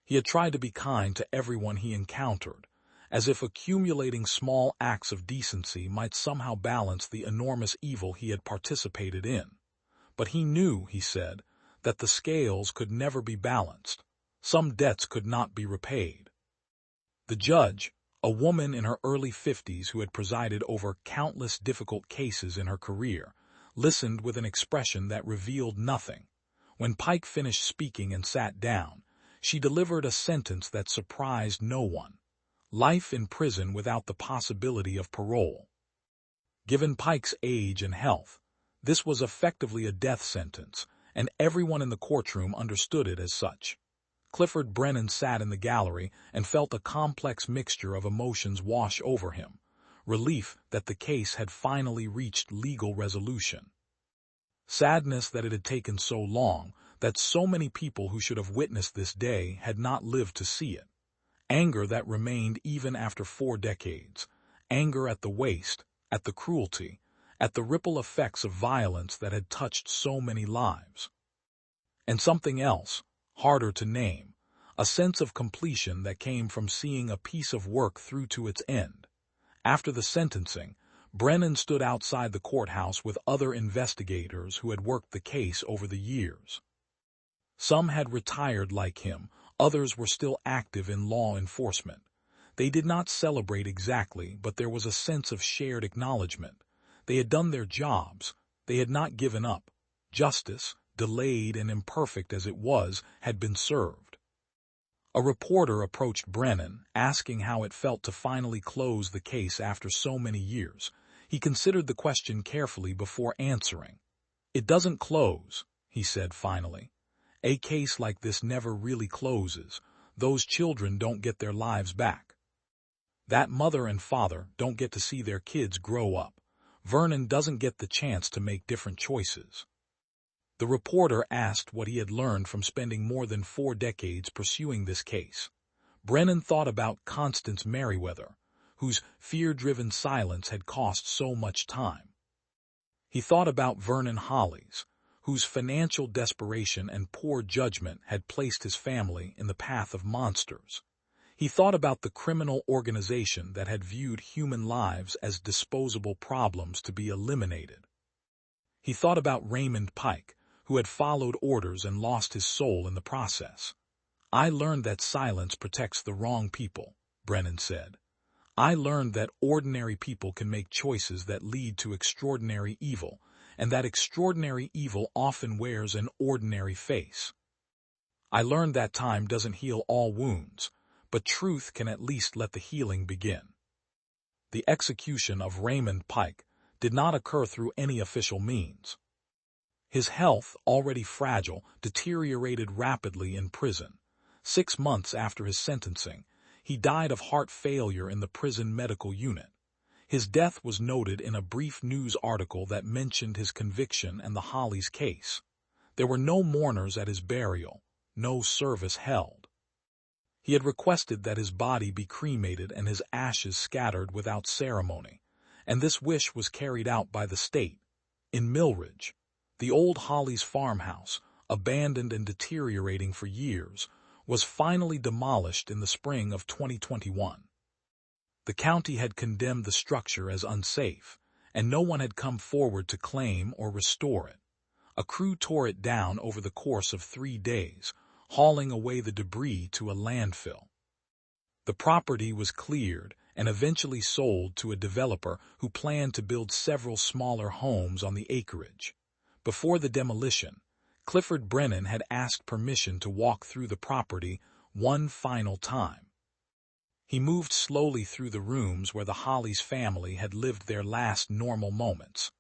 He had tried to be kind to everyone he encountered, as if accumulating small acts of decency might somehow balance the enormous evil he had participated in. But he knew, he said, that the scales could never be balanced. Some debts could not be repaid. The judge, a woman in her early 50s who had presided over countless difficult cases in her career, listened with an expression that revealed nothing. When Pike finished speaking and sat down, she delivered a sentence that surprised no one: life in prison without the possibility of parole. Given Pike's age and health, this was effectively a death sentence, and everyone in the courtroom understood it as such. Clifford Brennan sat in the gallery and felt a complex mixture of emotions wash over him: relief that the case had finally reached legal resolution, sadness that it had taken so long, that so many people who should have witnessed this day had not lived to see it, anger that remained even after 4 decades, anger at the waste, at the cruelty, at the ripple effects of violence that had touched so many lives. And something else, harder to name, a sense of completion that came from seeing a piece of work through to its end. After the sentencing, Brennan stood outside the courthouse with other investigators who had worked the case over the years. Some had retired like him, others were still active in law enforcement. They did not celebrate exactly, but there was a sense of shared acknowledgement. They had done their jobs. They had not given up. Justice, delayed and imperfect as it was, had been served. A reporter approached Brennan, asking how it felt to finally close the case after so many years. He considered the question carefully before answering. "It doesn't close," he said finally. "A case like this never really closes. Those children don't get their lives back. That mother and father don't get to see their kids grow up. Vernon doesn't get the chance to make different choices. The reporter asked what he had learned from spending more than 4 decades pursuing this case. Brennan thought about Constance Merriweather, whose fear-driven silence had cost so much time. He thought about Vernon Hollies, whose financial desperation and poor judgment had placed his family in the path of monsters. He thought about the criminal organization that had viewed human lives as disposable problems to be eliminated. He thought about Raymond Pike, who had followed orders and lost his soul in the process. "I learned that silence protects the wrong people," Brennan said. "I learned that ordinary people can make choices that lead to extraordinary evil, and that extraordinary evil often wears an ordinary face. I learned that time doesn't heal all wounds, but truth can at least let the healing begin." The execution of Raymond Pike did not occur through any official means. His health, already fragile, deteriorated rapidly in prison. 6 months after his sentencing, he died of heart failure in the prison medical unit. His death was noted in a brief news article that mentioned his conviction and the Hollies case. There were no mourners at his burial, no service held. He had requested that his body be cremated and his ashes scattered without ceremony, and this wish was carried out by the state. In Millridge, the old Hollies farmhouse, abandoned and deteriorating for years, was finally demolished in the spring of 2021. The county had condemned the structure as unsafe, and no one had come forward to claim or restore it. A crew tore it down over the course of 3 days, hauling away the debris to a landfill. The property was cleared and eventually sold to a developer who planned to build several smaller homes on the acreage. Before the demolition, Clifford Brennan had asked permission to walk through the property one final time. He moved slowly through the rooms where the Hollies family had lived their last normal moments.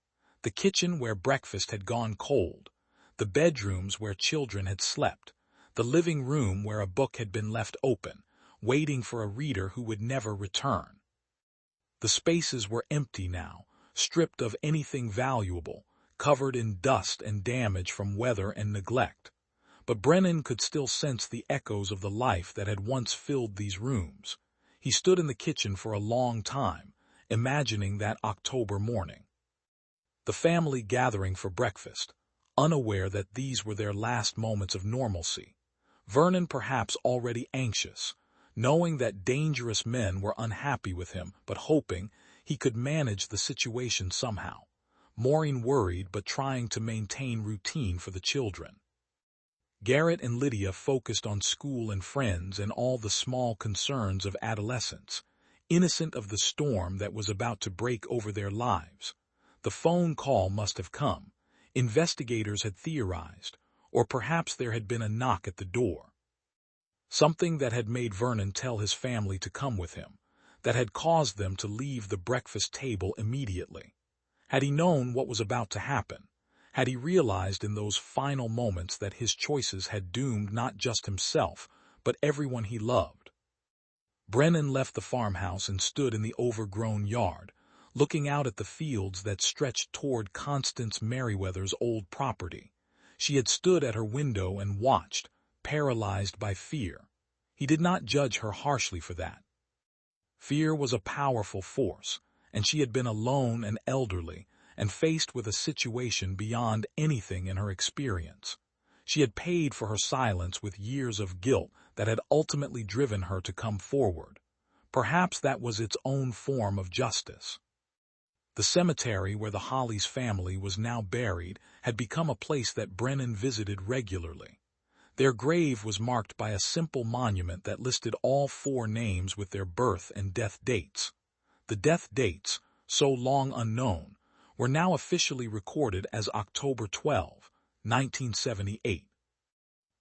The kitchen where breakfast had gone cold, the bedrooms where children had slept, the living room where a book had been left open, waiting for a reader who would never return. The spaces were empty now, stripped of anything valuable, covered in dust and damage from weather and neglect. But Brennan could still sense the echoes of the life that had once filled these rooms. He stood in the kitchen for a long time, imagining that October morning. The family gathering for breakfast, unaware that these were their last moments of normalcy. Vernon perhaps already anxious, knowing that dangerous men were unhappy with him, but hoping he could manage the situation somehow. Maureen worried but trying to maintain routine for the children. Garrett and Lydia focused on school and friends and all the small concerns of adolescence, innocent of the storm that was about to break over their lives. The phone call must have come. Investigators had theorized, or perhaps there had been a knock at the door. Something that had made Vernon tell his family to come with him, that had caused them to leave the breakfast table immediately. Had he known what was about to happen? Had he realized in those final moments that his choices had doomed not just himself, but everyone he loved? Brennan left the farmhouse and stood in the overgrown yard, looking out at the fields that stretched toward Constance Merriweather's old property. She had stood at her window and watched, paralyzed by fear. He did not judge her harshly for that. Fear was a powerful force, and she had been alone and elderly, and faced with a situation beyond anything in her experience. She had paid for her silence with years of guilt that had ultimately driven her to come forward. Perhaps that was its own form of justice. The cemetery where the Hollies family was now buried had become a place that Brennan visited regularly. Their grave was marked by a simple monument that listed all 4 names with their birth and death dates. The death dates, so long unknown, were now officially recorded as October 12, 1978.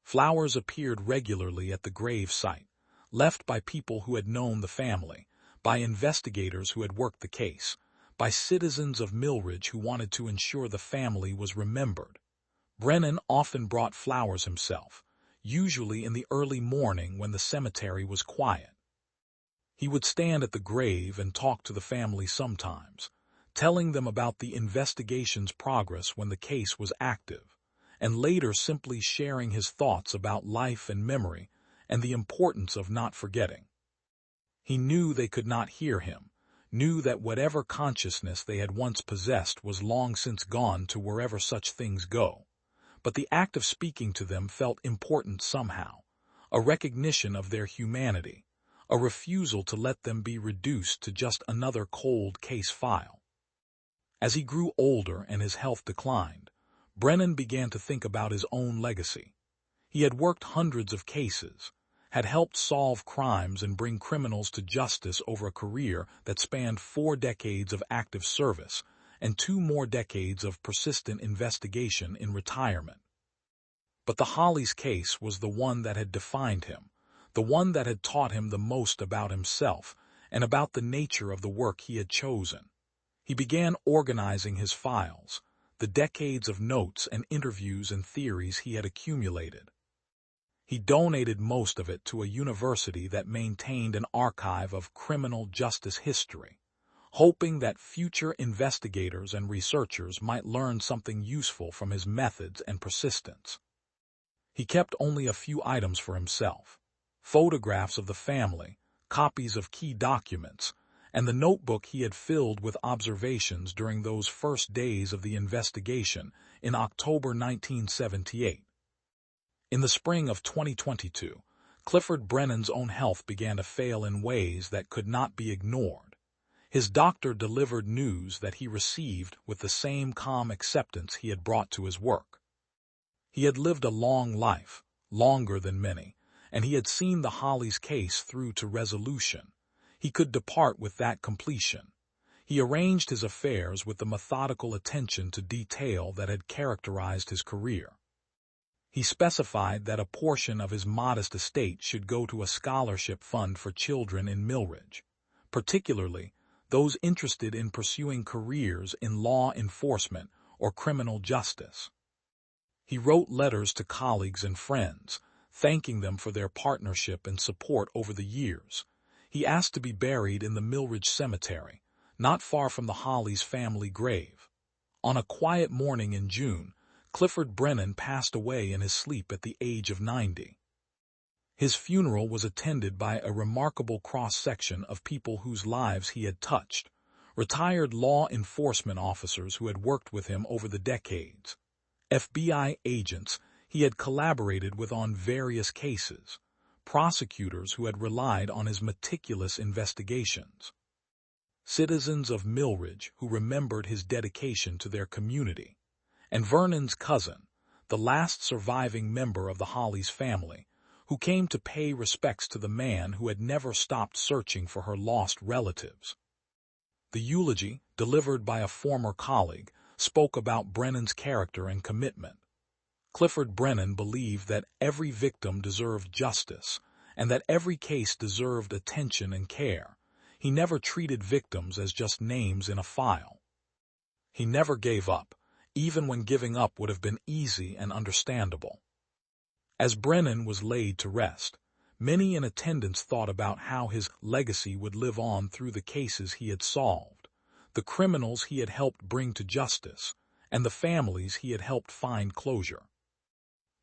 Flowers appeared regularly at the grave site, left by people who had known the family, by investigators who had worked the case, by citizens of Millridge who wanted to ensure the family was remembered. Brennan often brought flowers himself, usually in the early morning when the cemetery was quiet. He would stand at the grave and talk to the family sometimes, telling them about the investigation's progress when the case was active, and later simply sharing his thoughts about life and memory and the importance of not forgetting. He knew they could not hear him, knew that whatever consciousness they had once possessed was long since gone to wherever such things go. But the act of speaking to them felt important somehow, a recognition of their humanity, a refusal to let them be reduced to just another cold case file. As he grew older and his health declined, Brennan began to think about his own legacy. He had worked hundreds of cases, had helped solve crimes and bring criminals to justice over a career that spanned 4 decades of active service and 2 more decades of persistent investigation in retirement. But the Hollies case was the one that had defined him, the one that had taught him the most about himself and about the nature of the work he had chosen. He began organizing his files, the decades of notes and interviews and theories he had accumulated. He donated most of it to a university that maintained an archive of criminal justice history, hoping that future investigators and researchers might learn something useful from his methods and persistence. He kept only a few items for himself: photographs of the family, copies of key documents, and the notebook he had filled with observations during those first days of the investigation in October 1978. In the spring of 2022, Clifford Brennan's own health began to fail in ways that could not be ignored. His doctor delivered news that he received with the same calm acceptance he had brought to his work. He had lived a long life, longer than many, and he had seen the Hollies case through to resolution. He could depart with that completion. He arranged his affairs with the methodical attention to detail that had characterized his career. He specified that a portion of his modest estate should go to a scholarship fund for children in Millridge, particularly those interested in pursuing careers in law enforcement or criminal justice. He wrote letters to colleagues and friends, thanking them for their partnership and support over the years. He asked to be buried in the Millridge Cemetery, not far from the Hollies family grave. On a quiet morning in June, Clifford Brennan passed away in his sleep at the age of 90. His funeral was attended by a remarkable cross-section of people whose lives he had touched, retired law enforcement officers who had worked with him over the decades, FBI agents he had collaborated with on various cases, prosecutors who had relied on his meticulous investigations, citizens of Millridge who remembered his dedication to their community, and Vernon's cousin, the last surviving member of the Hollies family, who came to pay respects to the man who had never stopped searching for her lost relatives. The eulogy, delivered by a former colleague, spoke about Brennan's character and commitment. Clifford Brennan believed that every victim deserved justice and that every case deserved attention and care. He never treated victims as just names in a file. He never gave up, even when giving up would have been easy and understandable. As Brennan was laid to rest, many in attendance thought about how his legacy would live on through the cases he had solved, the criminals he had helped bring to justice, and the families he had helped find closure.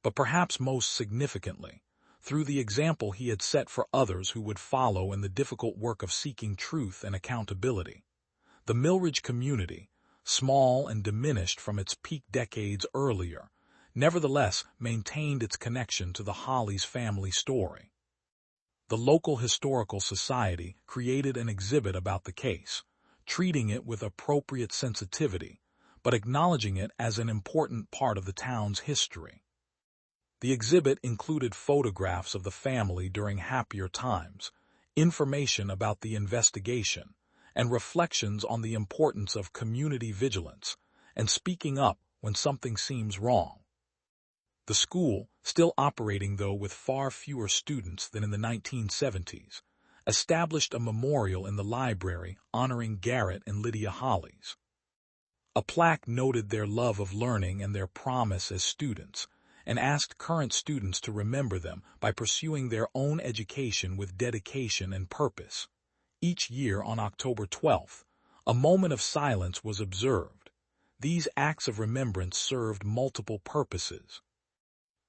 But perhaps most significantly, through the example he had set for others who would follow in the difficult work of seeking truth and accountability. The Millridge community, small and diminished from its peak decades earlier, nevertheless maintained its connection to the Hollies family story. The local historical society created an exhibit about the case, treating it with appropriate sensitivity, but acknowledging it as an important part of the town's history. The exhibit included photographs of the family during happier times, information about the investigation, and reflections on the importance of community vigilance and speaking up when something seems wrong. The school, still operating though with far fewer students than in the 1970s, established a memorial in the library honoring Garrett and Lydia Hollies. A plaque noted their love of learning and their promise as students, and asked current students to remember them by pursuing their own education with dedication and purpose. Each year on October 12th, A moment of silence was observed. These acts of remembrance served multiple purposes.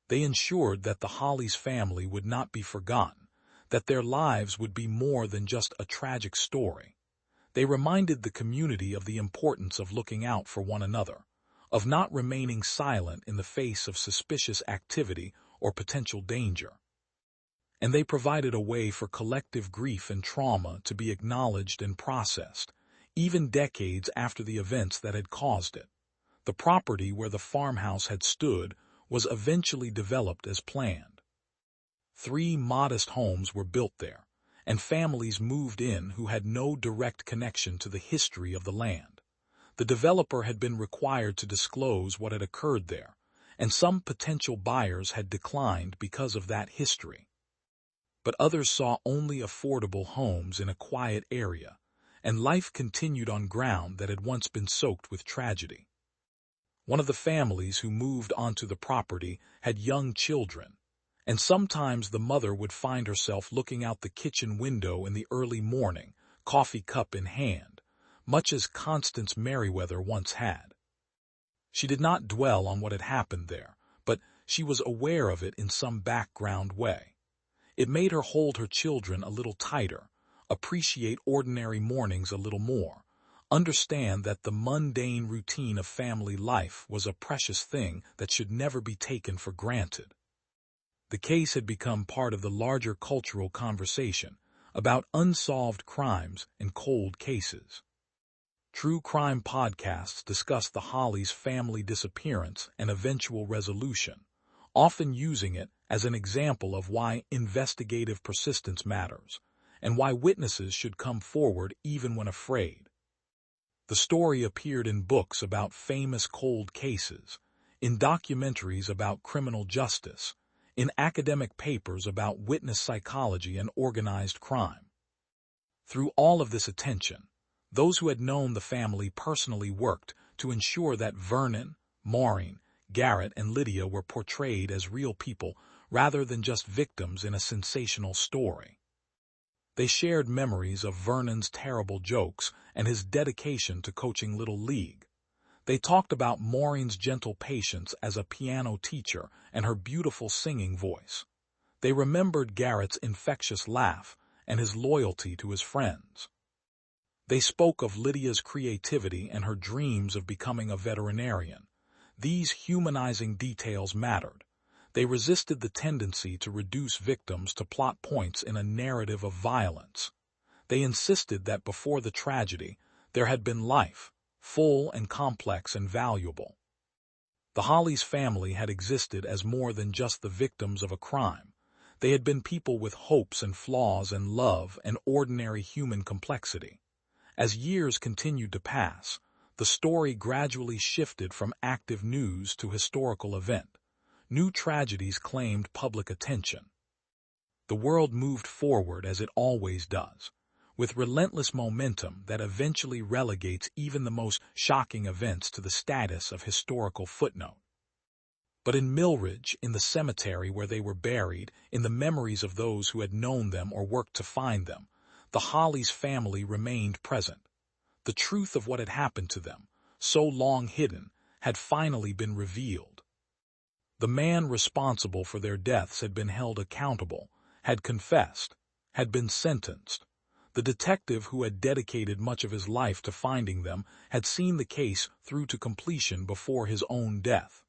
They ensured that the Hollies family would not be forgotten, that their lives would be more than just a tragic story. They reminded the community of the importance of looking out for one another, of not remaining silent in the face of suspicious activity or potential danger. And they provided a way for collective grief and trauma to be acknowledged and processed, even decades after the events that had caused it. The property where the farmhouse had stood was eventually developed as planned. 3 modest homes were built there, and families moved in who had no direct connection to the history of the land. The developer had been required to disclose what had occurred there, and some potential buyers had declined because of that history. But others saw only affordable homes in a quiet area, and life continued on ground that had once been soaked with tragedy. One of the families who moved onto the property had young children, and sometimes the mother would find herself looking out the kitchen window in the early morning, coffee cup in hand, much as Constance Merriweather once had. She did not dwell on what had happened there, but she was aware of it in some background way. It made her hold her children a little tighter, appreciate ordinary mornings a little more, understand that the mundane routine of family life was a precious thing that should never be taken for granted. The case had become part of the larger cultural conversation about unsolved crimes and cold cases. True crime podcasts discuss the Hollies family disappearance and eventual resolution, often using it as an example of why investigative persistence matters, and why witnesses should come forward even when afraid. The story appeared in books about famous cold cases, in documentaries about criminal justice, in academic papers about witness psychology and organized crime. Through all of this attention, those who had known the family personally worked to ensure that Vernon, Maureen, Garrett, and Lydia were portrayed as real people rather than just victims in a sensational story. They shared memories of Vernon's terrible jokes and his dedication to coaching Little League. They talked about Maureen's gentle patience as a piano teacher and her beautiful singing voice. They remembered Garrett's infectious laugh and his loyalty to his friends. They spoke of Lydia's creativity and her dreams of becoming a veterinarian. These humanizing details mattered. They resisted the tendency to reduce victims to plot points in a narrative of violence. They insisted that before the tragedy, there had been life, full and complex and valuable. The Hollies family had existed as more than just the victims of a crime. They had been people with hopes and flaws and love and ordinary human complexity. As years continued to pass, the story gradually shifted from active news to historical event. New tragedies claimed public attention. The world moved forward as it always does, with relentless momentum that eventually relegates even the most shocking events to the status of historical footnote. But in Millridge, in the cemetery where they were buried, in the memories of those who had known them or worked to find them, the Hollies family remained present. The truth of what had happened to them, so long hidden, had finally been revealed. The man responsible for their deaths had been held accountable, had confessed, had been sentenced. The detective who had dedicated much of his life to finding them had seen the case through to completion before his own death.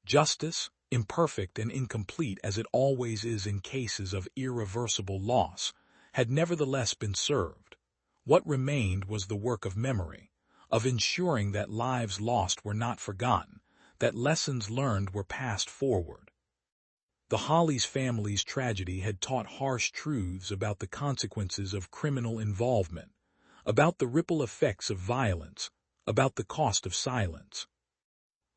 Justice, imperfect and incomplete as it always is in cases of irreversible loss, had nevertheless been served. What remained was the work of memory, of ensuring that lives lost were not forgotten, that lessons learned were passed forward. The Hollies family's tragedy had taught harsh truths about the consequences of criminal involvement, about the ripple effects of violence, about the cost of silence.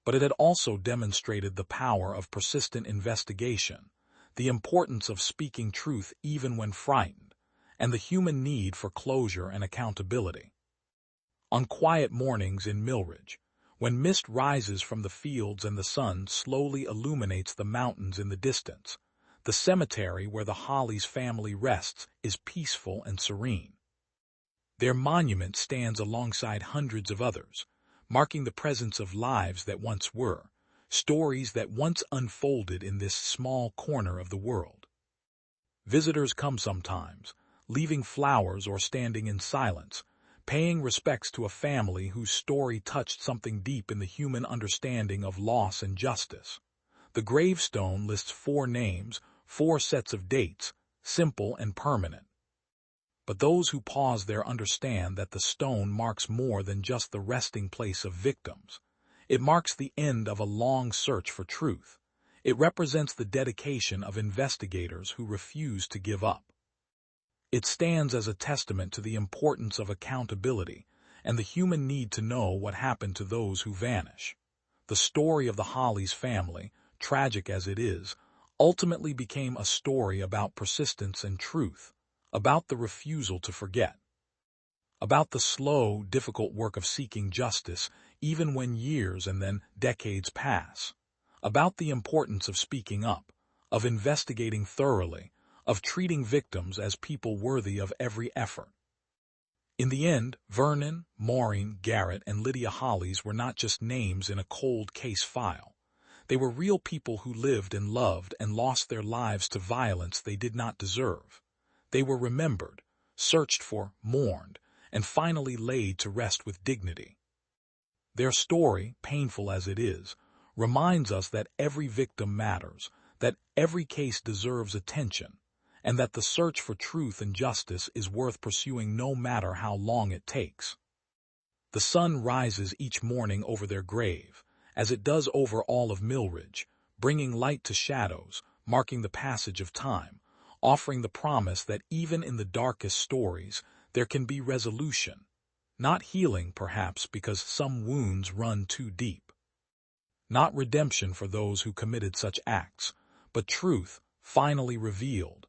But it had also demonstrated the power of persistent investigation, the importance of speaking truth even when frightened, and the human need for closure and accountability. On quiet mornings in Millridge, when mist rises from the fields and the sun slowly illuminates the mountains in the distance, the cemetery where the Hollies family rests is peaceful and serene. Their monument stands alongside hundreds of others, marking the presence of lives that once were, stories that once unfolded in this small corner of the world. Visitors come sometimes, leaving flowers or standing in silence, paying respects to a family whose story touched something deep in the human understanding of loss and justice. The gravestone lists 4 names, 4 sets of dates, simple and permanent. But those who pause there understand that the stone marks more than just the resting place of victims. It marks the end of a long search for truth. It represents the dedication of investigators who refuse to give up. It stands as a testament to the importance of accountability and the human need to know what happened to those who vanish. The story of the Hollies family, tragic as it is, ultimately became a story about persistence and truth, about the refusal to forget, about the slow, difficult work of seeking justice even when years and then decades pass, about the importance of speaking up, of investigating thoroughly, of treating victims as people worthy of every effort. In the end, Vernon, Maureen, Garrett, and Lydia Hollies were not just names in a cold case file. They were real people who lived and loved and lost their lives to violence they did not deserve. They were remembered, searched for, mourned, and finally laid to rest with dignity. Their story, painful as it is, reminds us that every victim matters, that every case deserves attention, and that the search for truth and justice is worth pursuing no matter how long it takes. The sun rises each morning over their grave, as it does over all of Millridge, bringing light to shadows, marking the passage of time, offering the promise that even in the darkest stories, there can be resolution. Not healing, perhaps, because some wounds run too deep. Not redemption for those who committed such acts, but truth, finally revealed.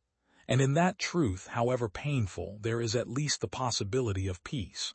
And in that truth, however painful, there is at least the possibility of peace.